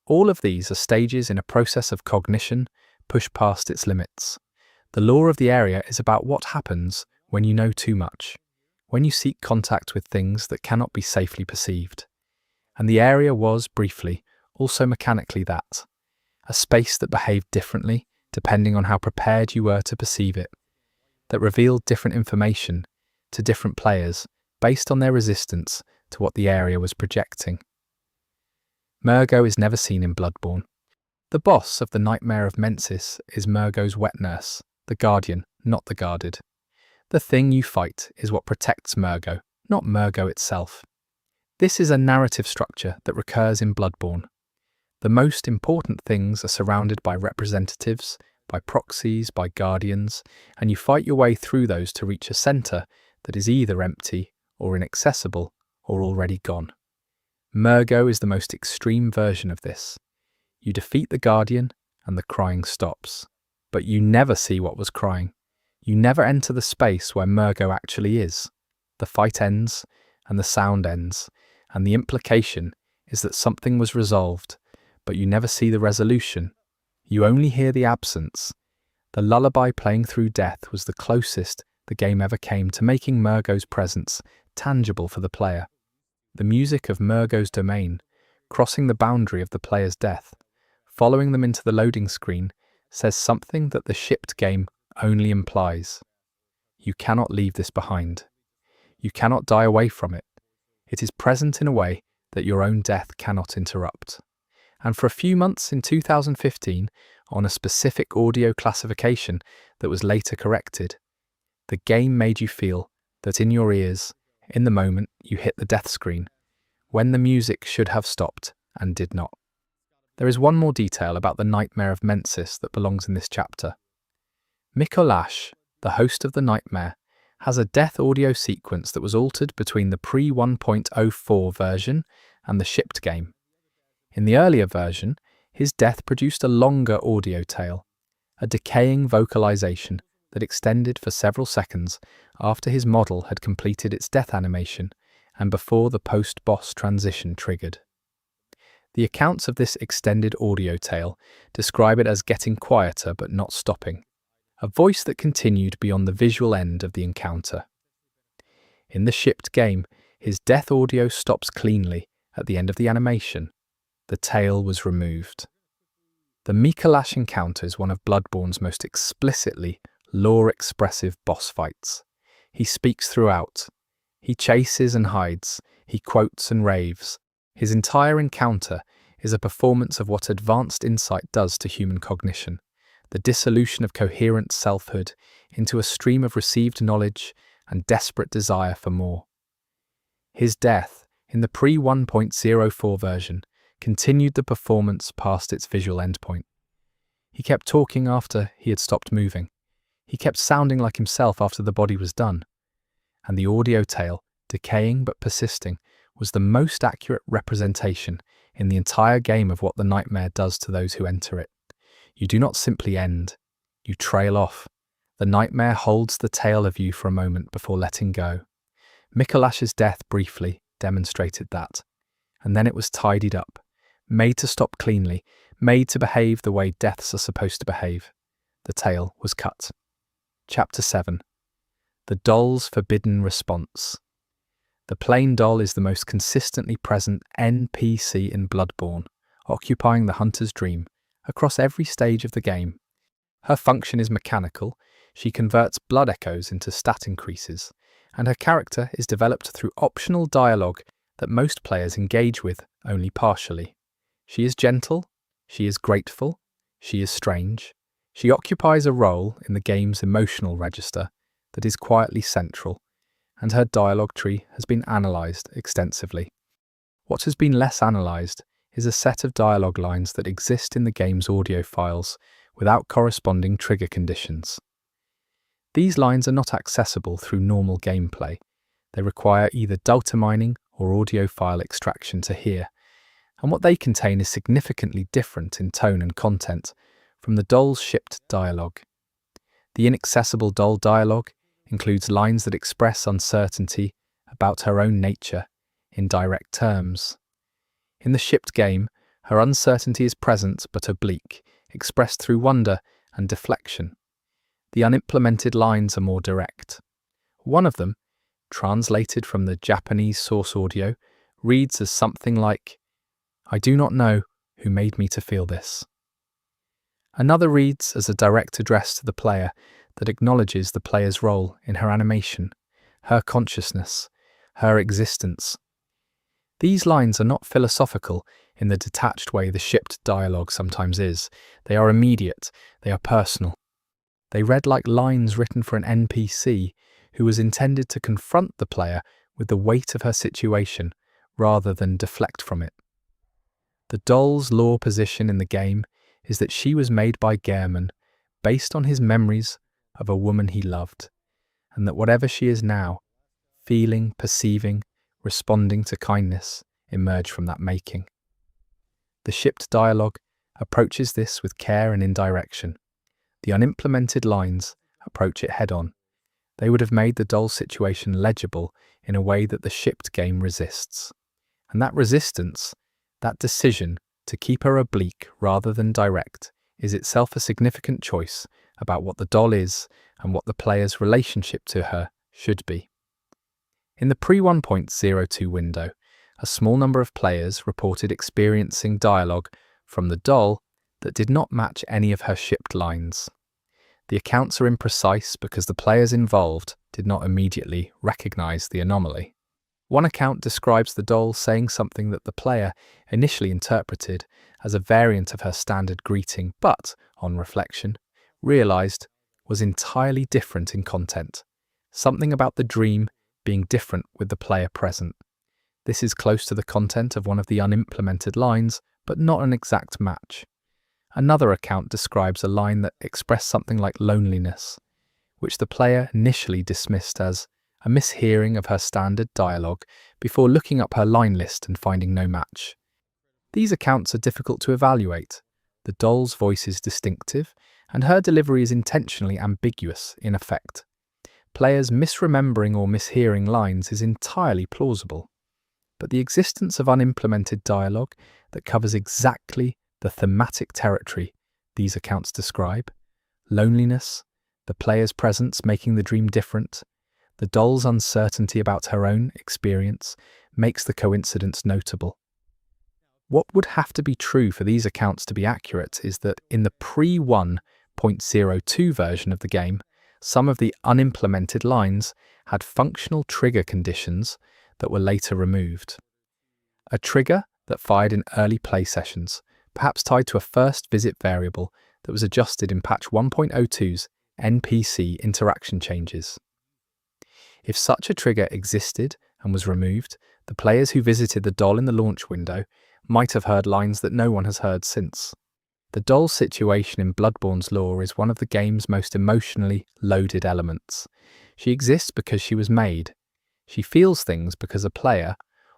all of these are stages in a process of cognition pushed past its limits. The lore of the area is about what happens when you know too much, when you seek contact with things that cannot be safely perceived. And the area was, briefly, also mechanically that, a space that behaved differently depending on how prepared you were to perceive it, that revealed different information to different players based on their resistance to what the area was projecting. Murgo is never seen in Bloodborne. The boss of the Nightmare of Mensis is Murgo's wet nurse, the guardian, not the guarded. The thing you fight is what protects Murgo, not Murgo itself. This is a narrative structure that recurs in Bloodborne. The most important things are surrounded by representatives, by proxies, by guardians, and you fight your way through those to reach a centre that is either empty or inaccessible or already gone. Murgo is the most extreme version of this. You defeat the guardian and the crying stops, but you never see what was crying. You never enter the space where Murgo actually is. The fight ends and the sound ends, and the implication is that something was resolved, but you never see the resolution. You only hear the absence. The lullaby playing through death was the closest the game ever came to making Murgo's presence tangible for the player. The music of Murgo's domain, crossing the boundary of the player's death, following them into the loading screen, says something that the shipped game only implies. You cannot leave this behind. You cannot die away from it. It is present in a way that your own death cannot interrupt. And for a few months in 2015, on a specific audio classification that was later corrected. The game made you feel that in your ears, in the moment you hit the death screen, when the music should have stopped and did not. There is one more detail about the nightmare of Mensis that belongs in this chapter. Mikolash, the host of the nightmare, has a death audio sequence that was altered between the pre-1.04 version and the shipped game. In the earlier version, his death produced a longer audio tail, a decaying vocalization that extended for several seconds after his model had completed its death animation and before the post-boss transition triggered. The accounts of this extended audio tail describe it as getting quieter but not stopping, a voice that continued beyond the visual end of the encounter. In the shipped game, his death audio stops cleanly at the end of the animation. The tail was removed. The Mikolash encounter is one of Bloodborne's most explicitly lore-expressive boss fights. He speaks throughout. He chases and hides. He quotes and raves. His entire encounter is a performance of what advanced insight does to human cognition, the dissolution of coherent selfhood into a stream of received knowledge and desperate desire for more. His death, in the pre-1.04 version, continued the performance past its visual endpoint. He kept talking after he had stopped moving. He kept sounding like himself after the body was done. And the audio tail, decaying but persisting, was the most accurate representation in the entire game of what the nightmare does to those who enter it. You do not simply end, you trail off. The nightmare holds the tail of you for a moment before letting go. Mikolash's death briefly demonstrated that, and then it was tidied up, made to stop cleanly, made to behave the way deaths are supposed to behave. The tail was cut. Chapter 7. The Doll's Forbidden Response. The plain doll is the most consistently present NPC in Bloodborne, occupying the hunter's dream across every stage of the game. Her function is mechanical, she converts blood echoes into stat increases, and her character is developed through optional dialogue that most players engage with only partially. She is gentle, she is grateful, she is strange. She occupies a role in the game's emotional register that is quietly central, and her dialogue tree has been analysed extensively. What has been less analysed is a set of dialogue lines that exist in the game's audio files without corresponding trigger conditions. These lines are not accessible through normal gameplay. They require either data mining or audio file extraction to hear, and what they contain is significantly different in tone and content from the doll's shipped dialogue. The inaccessible doll dialogue includes lines that express uncertainty about her own nature in direct terms. In the shipped game, her uncertainty is present but oblique, expressed through wonder and deflection. The unimplemented lines are more direct. One of them, translated from the Japanese source audio, reads as something like, "I do not know who made me to feel this." Another reads as a direct address to the player that acknowledges the player's role in her animation, her consciousness, her existence. These lines are not philosophical in the detached way the shipped dialogue sometimes is. They are immediate, they are personal. They read like lines written for an NPC who was intended to confront the player with the weight of her situation rather than deflect from it. The doll's lore position in the game is that she was made by Gehrman based on his memories of a woman he loved, and that whatever she is now, feeling, perceiving, responding to kindness, emerge from that making. The shipped dialogue approaches this with care and indirection. The unimplemented lines approach it head-on. They would have made the doll's situation legible in a way that the shipped game resists. And that resistance, that decision to keep her oblique rather than direct, is itself a significant choice about what the doll is and what the player's relationship to her should be. In the pre-1.02 window, a small number of players reported experiencing dialogue from the doll that did not match any of her shipped lines. The accounts are imprecise because the players involved did not immediately recognize the anomaly. One account describes the doll saying something that the player initially interpreted as a variant of her standard greeting, but, on reflection, realized was entirely different in content. Something about the dream being different with the player present. This is close to the content of one of the unimplemented lines, but not an exact match. Another account describes a line that expressed something like loneliness, which the player initially dismissed as a mishearing of her standard dialogue before looking up her line list and finding no match. These accounts are difficult to evaluate. The doll's voice is distinctive, and her delivery is intentionally ambiguous in effect. Players misremembering or mishearing lines is entirely plausible. But the existence of unimplemented dialogue that covers exactly the thematic territory these accounts describe, loneliness, the player's presence making the dream different, the doll's uncertainty about her own experience makes the coincidence notable. What would have to be true for these accounts to be accurate is that in the pre-1.02 version of the game, some of the unimplemented lines had functional trigger conditions that were later removed. A trigger that fired in early play sessions, perhaps tied to a first visit variable that was adjusted in patch 1.02's NPC interaction changes. If such a trigger existed and was removed, the players who visited the doll in the launch window might have heard lines that no one has heard since. The doll's situation in Bloodborne's lore is one of the game's most emotionally loaded elements. She exists because she was made. She feels things because a player,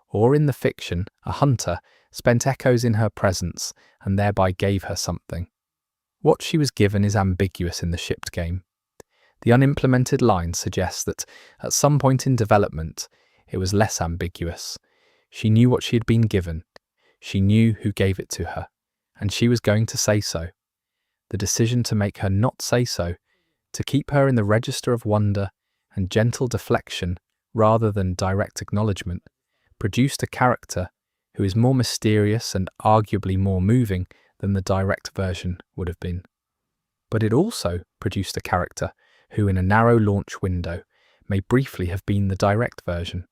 or in the fiction, a hunter, spent echoes in her presence and thereby gave her something. What she was given is ambiguous in the shipped game. The unimplemented line suggests that at some point in development, it was less ambiguous. She knew what she had been given. She knew who gave it to her, and she was going to say so. The decision to make her not say so, to keep her in the register of wonder and gentle deflection rather than direct acknowledgement, produced a character who is more mysterious and arguably more moving than the direct version would have been. But it also produced a character who in a narrow launch window may briefly have been the direct version,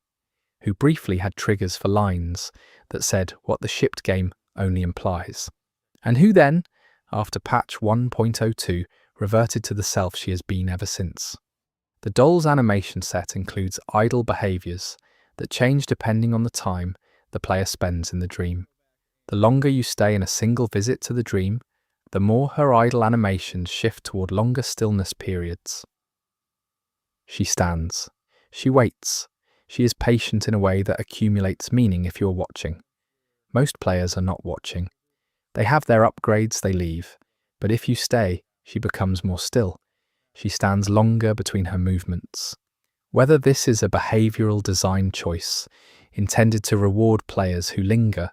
who briefly had triggers for lines that said what the shipped game only implies, and who then, after patch 1.02, reverted to the self she has been ever since. The doll's animation set includes idle behaviours that change depending on the time the player spends in the dream. The longer you stay in a single visit to the dream, the more her idle animations shift toward longer stillness periods. She stands. She waits. She is patient in a way that accumulates meaning if you're watching. Most players are not watching. They have their upgrades, they leave. But if you stay, she becomes more still. She stands longer between her movements. Whether this is a behavioural design choice intended to reward players who linger,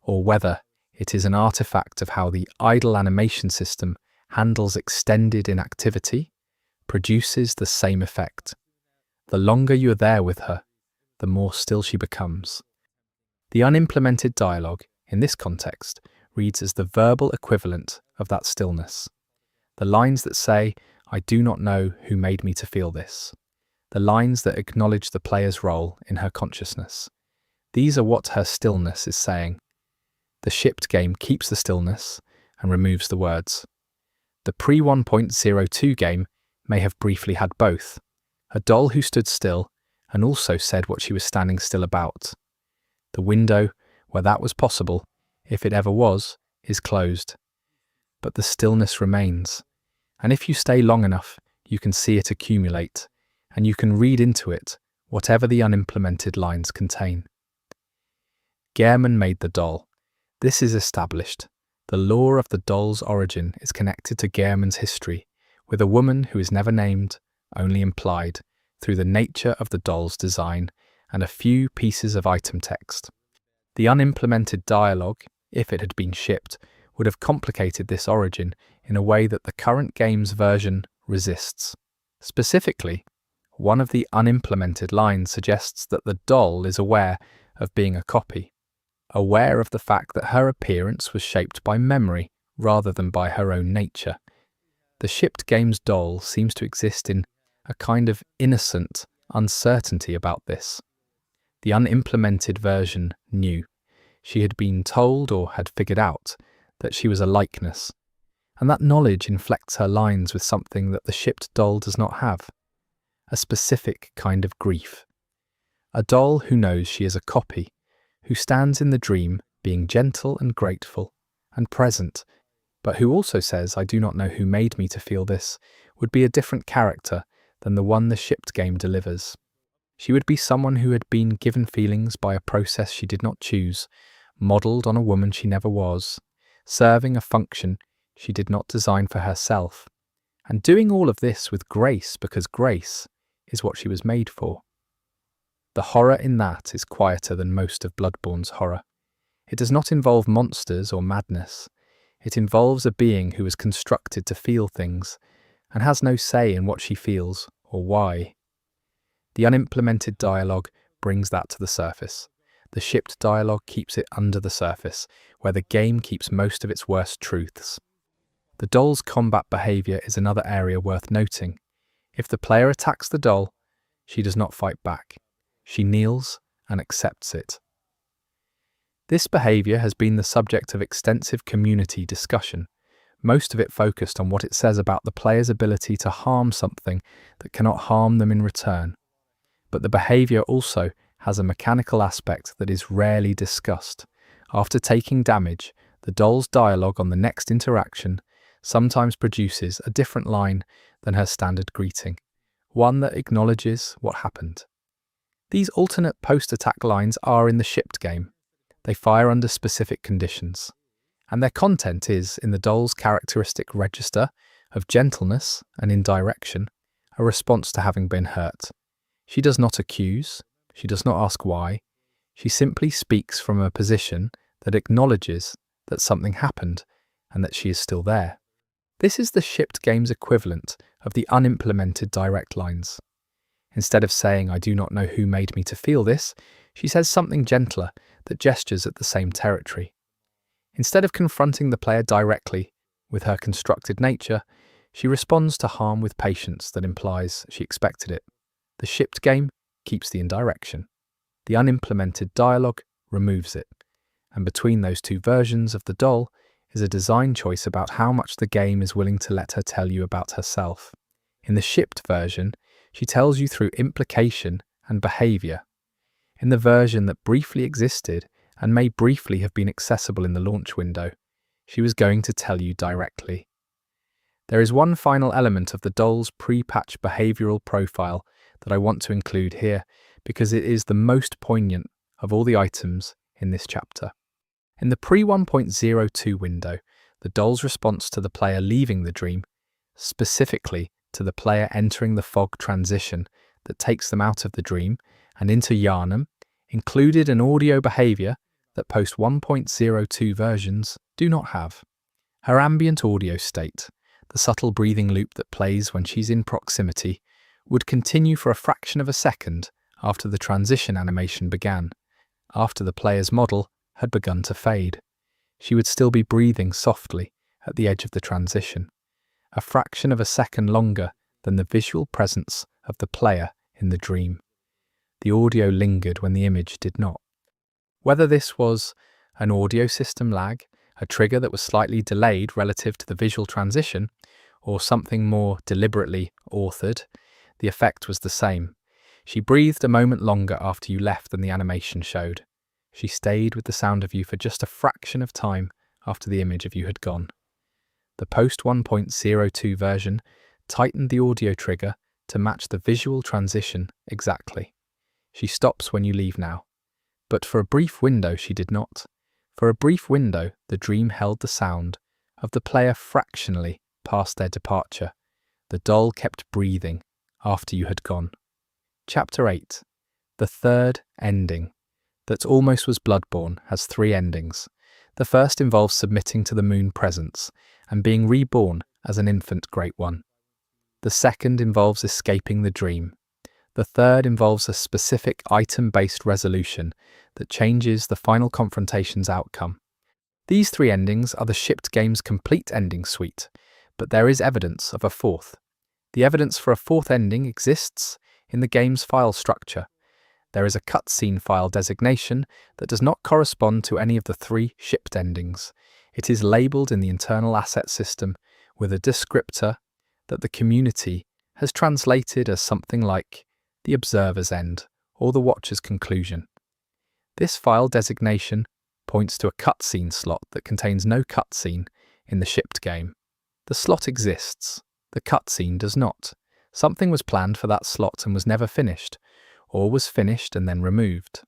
or whether it is an artifact of how the idle animation system handles extended inactivity, produces the same effect. The longer you are there with her, the more still she becomes. The unimplemented dialogue, in this context, reads as the verbal equivalent of that stillness. The lines that say, "I do not know who made me to feel this." The lines that acknowledge the player's role in her consciousness. These are what her stillness is saying. The shipped game keeps the stillness and removes the words. The pre-1.02 game may have briefly had both. A doll who stood still and also said what she was standing still about. The window where that was possible, if it ever was, is closed. But the stillness remains. And if you stay long enough, you can see it accumulate, and you can read into it whatever the unimplemented lines contain. Yharnam made the doll. This is established. The lore of the doll's origin is connected to Yharnam's history, with a woman who is never named, only implied, through the nature of the doll's design and a few pieces of item text. The unimplemented dialogue, if it had been shipped, would have complicated this origin in a way that the current game's version resists. Specifically, one of the unimplemented lines suggests that the doll is aware of being a copy, aware of the fact that her appearance was shaped by memory rather than by her own nature. The shipped game's doll seems to exist in a kind of innocent uncertainty about this. The unimplemented version knew. She had been told, or had figured out, that she was a likeness, and that knowledge inflects her lines with something that the shipped doll does not have: a specific kind of grief. A doll who knows she is a copy, who stands in the dream being gentle and grateful and present, but who also says, "I do not know who made me to feel this," would be a different character than the one the shipped game delivers. She would be someone who had been given feelings by a process she did not choose, modelled on a woman she never was, serving a function she did not design for herself, and doing all of this with grace because grace is what she was made for. The horror in that is quieter than most of Bloodborne's horror. It does not involve monsters or madness. It involves a being who is constructed to feel things and has no say in what she feels or why. The unimplemented dialogue brings that to the surface. The shipped dialogue keeps it under the surface, where the game keeps most of its worst truths. The doll's combat behaviour is another area worth noting. If the player attacks the doll, she does not fight back. She kneels and accepts it. This behaviour has been the subject of extensive community discussion, most of it focused on what it says about the player's ability to harm something that cannot harm them in return. But the behaviour also has a mechanical aspect that is rarely discussed. After taking damage, the doll's dialogue on the next interaction sometimes produces a different line than her standard greeting, one that acknowledges what happened. These alternate post-attack lines are in the shipped game. They fire under specific conditions, and their content is, in the doll's characteristic register of gentleness and indirection, a response to having been hurt. She does not accuse, she does not ask why, she simply speaks from a position that acknowledges that something happened and that she is still there. This is the shipped game's equivalent of the unimplemented direct lines. Instead of saying, "I do not know who made me to feel this," she says something gentler that gestures at the same territory. Instead of confronting the player directly with her constructed nature, she responds to harm with patience that implies she expected it. The shipped game keeps the indirection. The unimplemented dialogue removes it. And between those two versions of the doll is a design choice about how much the game is willing to let her tell you about herself. In the shipped version, she tells you through implication and behaviour. In the version that briefly existed and may briefly have been accessible in the launch window, she was going to tell you directly. There is one final element of the doll's pre-patch behavioural profile that I want to include here because it is the most poignant of all the items in this chapter. In the pre-1.02 window, the doll's response to the player leaving the dream, specifically to the player entering the fog transition that takes them out of the dream and into Yharnam, included an audio behaviour that post 1.02 versions do not have. Her ambient audio state, the subtle breathing loop that plays when she's in proximity, would continue for a fraction of a second after the transition animation began, after the player's model had begun to fade. She would still be breathing softly at the edge of the transition, a fraction of a second longer than the visual presence of the player in the dream. The audio lingered when the image did not. Whether this was an audio system lag, a trigger that was slightly delayed relative to the visual transition, or something more deliberately authored, the effect was the same. She breathed a moment longer after you left than the animation showed. She stayed with the sound of you for just a fraction of time after the image of you had gone. The post 1.02 version tightened the audio trigger to match the visual transition exactly. She stops when you leave now. But for a brief window she did not. For a brief window the dream held the sound of the player fractionally past their departure. The doll kept breathing after you had gone. Chapter 8. The third ending. That almost was Bloodborne has 3 endings. The first involves submitting to the moon presence and being reborn as an infant Great One. The second involves escaping the dream. The third involves a specific item-based resolution that changes the final confrontation's outcome. These 3 endings are the shipped game's complete ending suite, but there is evidence of a fourth. The evidence for a fourth ending exists in the game's file structure. there is a cutscene file designation that does not correspond to any of the 3 shipped endings. It is labeled in the internal asset system with a descriptor that the community has translated as something like the observer's end or the watcher's conclusion. This file designation points to a cutscene slot that contains no cutscene in the shipped game. The slot exists, the cutscene does not. Something was planned for that slot and was never finished, or was finished and then removed.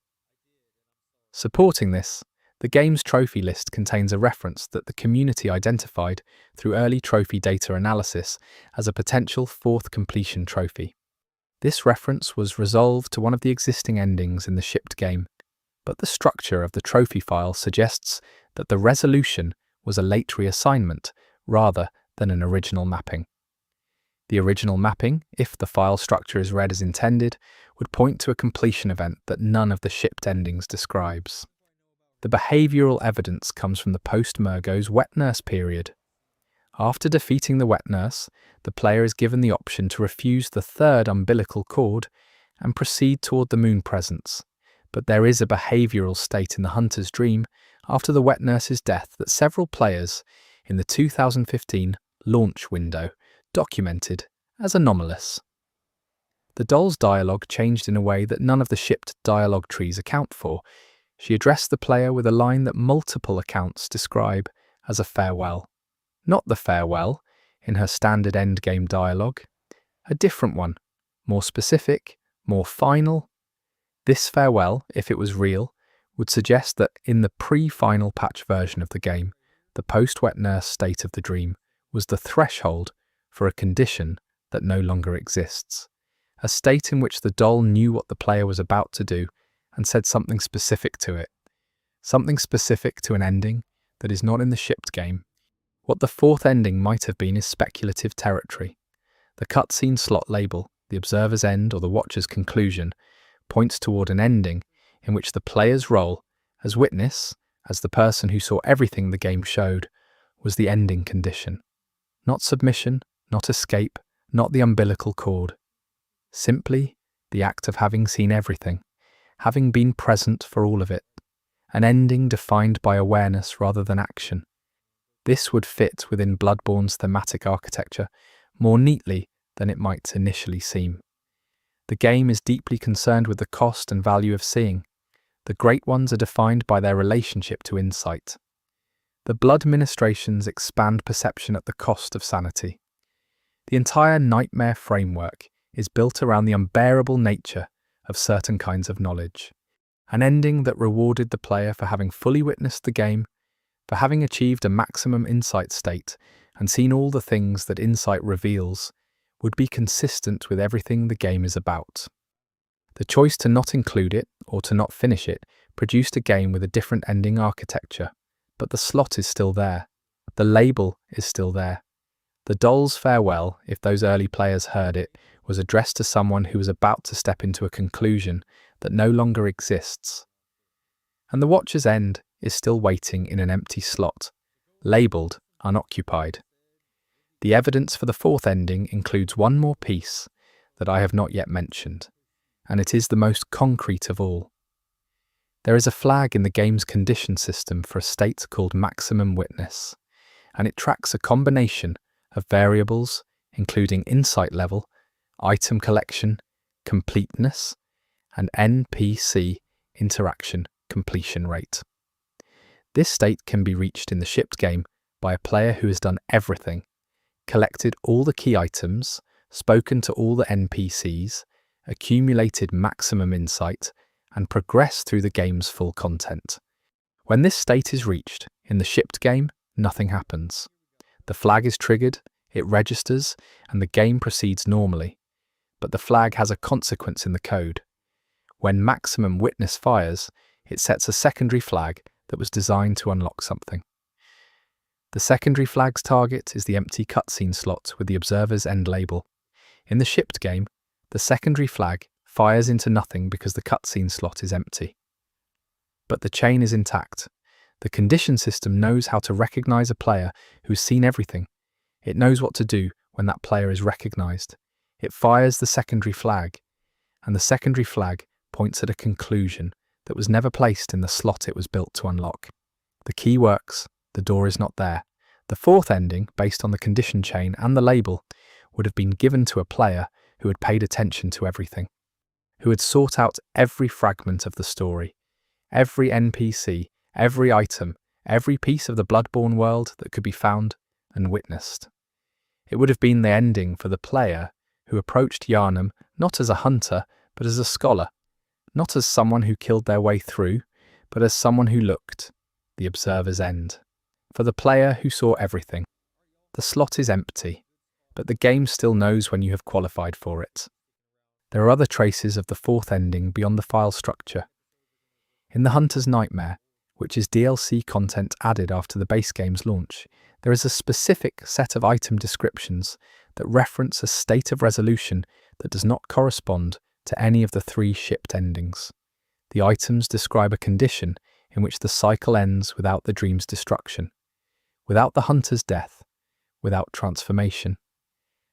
Supporting this, the game's trophy list contains a reference that the community identified through early trophy data analysis as a potential 4th completion trophy. This reference was resolved to one of the existing endings in the shipped game, but the structure of the trophy file suggests that the resolution was a late reassignment rather than an original mapping. The original mapping, if the file structure is read as intended, would point to a completion event that none of the shipped endings describes. The behavioural evidence comes from the post-Murgo's wet nurse period. After defeating the wet nurse, the player is given the option to refuse the 3rd umbilical cord and proceed toward the moon presence. But there is a behavioural state in the hunter's dream after the wet nurse's death that several players in the 2015 launch window documented as anomalous. The doll's dialogue changed in a way that none of the shipped dialogue trees account for. She addressed the player with a line that multiple accounts describe as a farewell. Not the farewell in her standard endgame dialogue, a different one, more specific, more final. This farewell, if it was real, would suggest that in the pre-final patch version of the game, the post-wet nurse state of the dream was the threshold for a condition that no longer exists, a state in which the doll knew what the player was about to do and said something specific to it, something specific to an ending that is not in the shipped game. What the 4th ending might have been is speculative territory. The cutscene slot label, the observer's end or the watcher's conclusion, points toward an ending in which the player's role as witness, as the person who saw everything the game showed, was the ending condition. Not submission, not escape, not the umbilical cord. Simply the act of having seen everything, having been present for all of it. An ending defined by awareness rather than action. This would fit within Bloodborne's thematic architecture more neatly than it might initially seem. The game is deeply concerned with the cost and value of seeing. The Great Ones are defined by their relationship to insight. The blood ministrations expand perception at the cost of sanity. The entire nightmare framework is built around the unbearable nature of certain kinds of knowledge. An ending that rewarded the player for having fully witnessed the game, for having achieved a maximum insight state and seen all the things that insight reveals, would be consistent with everything the game is about. The choice to not include it or to not finish it produced a game with a different ending architecture, but the slot is still there. The label is still there. The doll's farewell, if those early players heard it, was addressed to someone who was about to step into a conclusion that no longer exists. And the watcher's end is still waiting in an empty slot, labelled unoccupied. The evidence for the 4th ending includes one more piece that I have not yet mentioned, and it is the most concrete of all. There is a flag in the game's condition system for a state called maximum witness, and it tracks a combination of variables including insight level, item collection, completeness, and NPC interaction completion rate. This state can be reached in the shipped game by a player who has done everything, collected all the key items, spoken to all the NPCs, accumulated maximum insight, and progressed through the game's full content. When this state is reached, in the shipped game, nothing happens. The flag is triggered, it registers, and the game proceeds normally. But the flag has a consequence in the code. When maximum witness fires, it sets a secondary flag that was designed to unlock something. The secondary flag's target is the empty cutscene slot with the observer's end label. In the shipped game, the secondary flag fires into nothing because the cutscene slot is empty. But the chain is intact. The condition system knows how to recognize a player who's seen everything. It knows what to do when that player is recognized. It fires the secondary flag, and the secondary flag points at a conclusion that was never placed in the slot it was built to unlock. The key works, the door is not there. The fourth ending, based on the condition chain and the label, would have been given to a player who had paid attention to everything, who had sought out every fragment of the story, every NPC, every item, every piece of the Bloodborne world that could be found and witnessed. It would have been the ending for the player who approached Yharnam not as a hunter, but as a scholar, not as someone who killed their way through, but as someone who looked, the observer's end. For the player who saw everything. The slot is empty, but the game still knows when you have qualified for it. There are other traces of the fourth ending beyond the file structure. In the Hunter's Nightmare, which is DLC content added after the base game's launch, there is a specific set of item descriptions that reference a state of resolution that does not correspond to any of the three shipped endings. The items describe a condition in which the cycle ends without the dream's destruction, without the hunter's death, without transformation.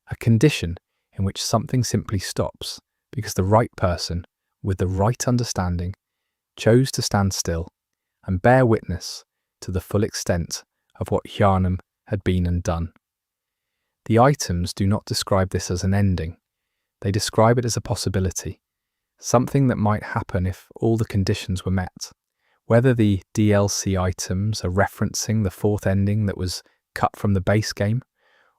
A condition in which something simply stops because the right person, with the right understanding, chose to stand still and bear witness to the full extent of what Yharnam had been and done. The items do not describe this as an ending. They describe it as a possibility, something that might happen if all the conditions were met. Whether the DLC items are referencing the fourth ending that was cut from the base game,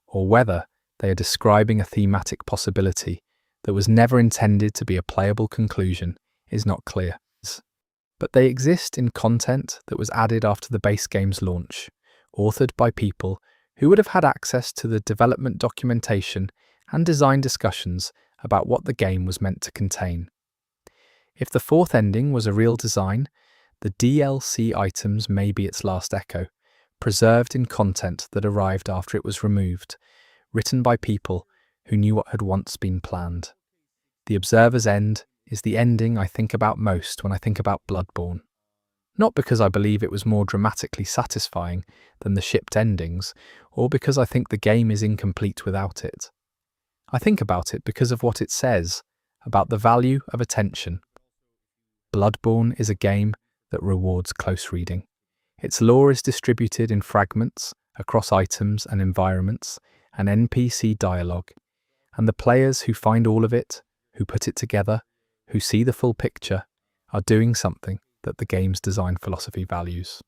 or whether they are describing a thematic possibility that was never intended to be a playable conclusion, is not clear. But they exist in content that was added after the base game's launch, authored by people who would have had access to the development documentation and design discussions about what the game was meant to contain. If the fourth ending was a real design, the DLC items may be its last echo, preserved in content that arrived after it was removed, written by people who knew what had once been planned. The Observer's End is the ending I think about most when I think about Bloodborne. Not because I believe it was more dramatically satisfying than the shipped endings, or because I think the game is incomplete without it. I think about it because of what it says about the value of attention. Bloodborne is a game that rewards close reading. Its lore is distributed in fragments across items and environments and NPC dialogue, and the players who find all of it, who put it together, who see the full picture, are doing something that the game's design philosophy values.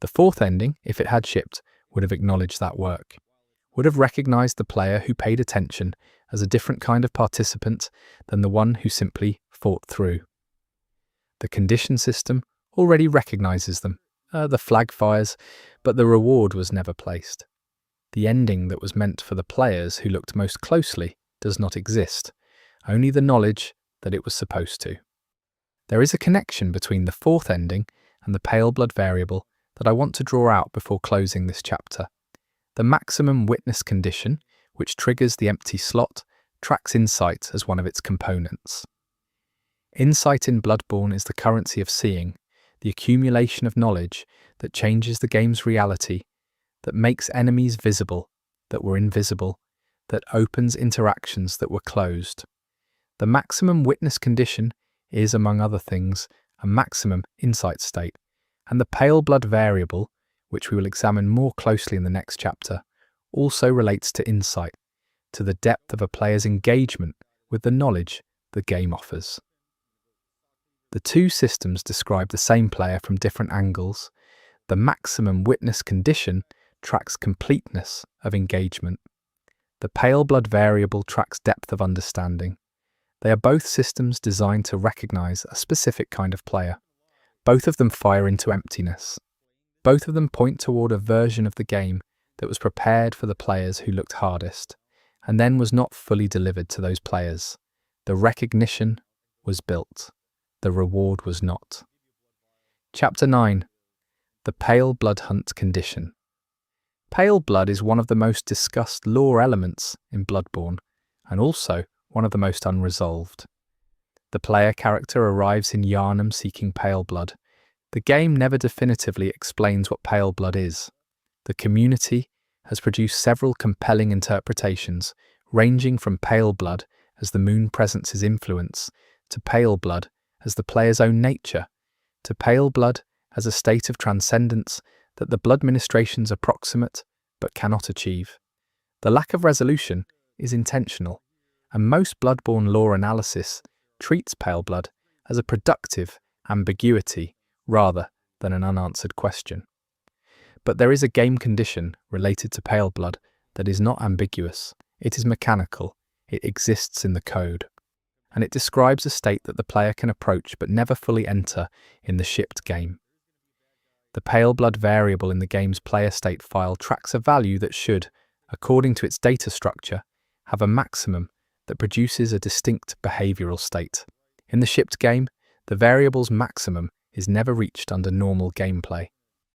The fourth ending, if it had shipped, would have acknowledged that work, would have recognized the player who paid attention as a different kind of participant than the one who simply fought through. The condition system already recognizes them, the flag fires, but the reward was never placed. The ending that was meant for the players who looked most closely does not exist, only the knowledge that it was supposed to. There is a connection between the fourth ending and the pale blood variable that I want to draw out before closing this chapter. The maximum witness condition, which triggers the empty slot, tracks insight as one of its components. Insight in Bloodborne is the currency of seeing, the accumulation of knowledge that changes the game's reality, that makes enemies visible that were invisible, that opens interactions that were closed. The maximum witness condition is, among other things, a maximum insight state, and the pale blood variable, which we will examine more closely in the next chapter, also relates to insight, to the depth of a player's engagement with the knowledge the game offers. The two systems describe the same player from different angles. The maximum witness condition tracks completeness of engagement. The pale blood variable tracks depth of understanding. They are both systems designed to recognize a specific kind of player. Both of them fire into emptiness. Both of them point toward a version of the game that was prepared for the players who looked hardest, and then was not fully delivered to those players. The recognition was built. The reward was not. Chapter 9. The Pale Blood Hunt Condition. Pale blood is one of the most discussed lore elements in Bloodborne, and also one of the most unresolved. The player character arrives in Yharnam seeking pale blood. The game never definitively explains what pale blood is. The community has produced several compelling interpretations, ranging from pale blood as the moon presence's influence, to pale blood as the player's own nature, to pale blood as a state of transcendence that the blood ministrations approximate but cannot achieve. The lack of resolution is intentional, and most Bloodborne lore analysis treats pale blood as a productive ambiguity rather than an unanswered question. But there is a game condition related to pale blood that is not ambiguous. It is mechanical, it exists in the code, and it describes a state that the player can approach but never fully enter in the shipped game. The pale blood variable in the game's player state file tracks a value that should, according to its data structure, have a maximum that produces a distinct behavioral state. In the shipped game, the variable's maximum is never reached under normal gameplay.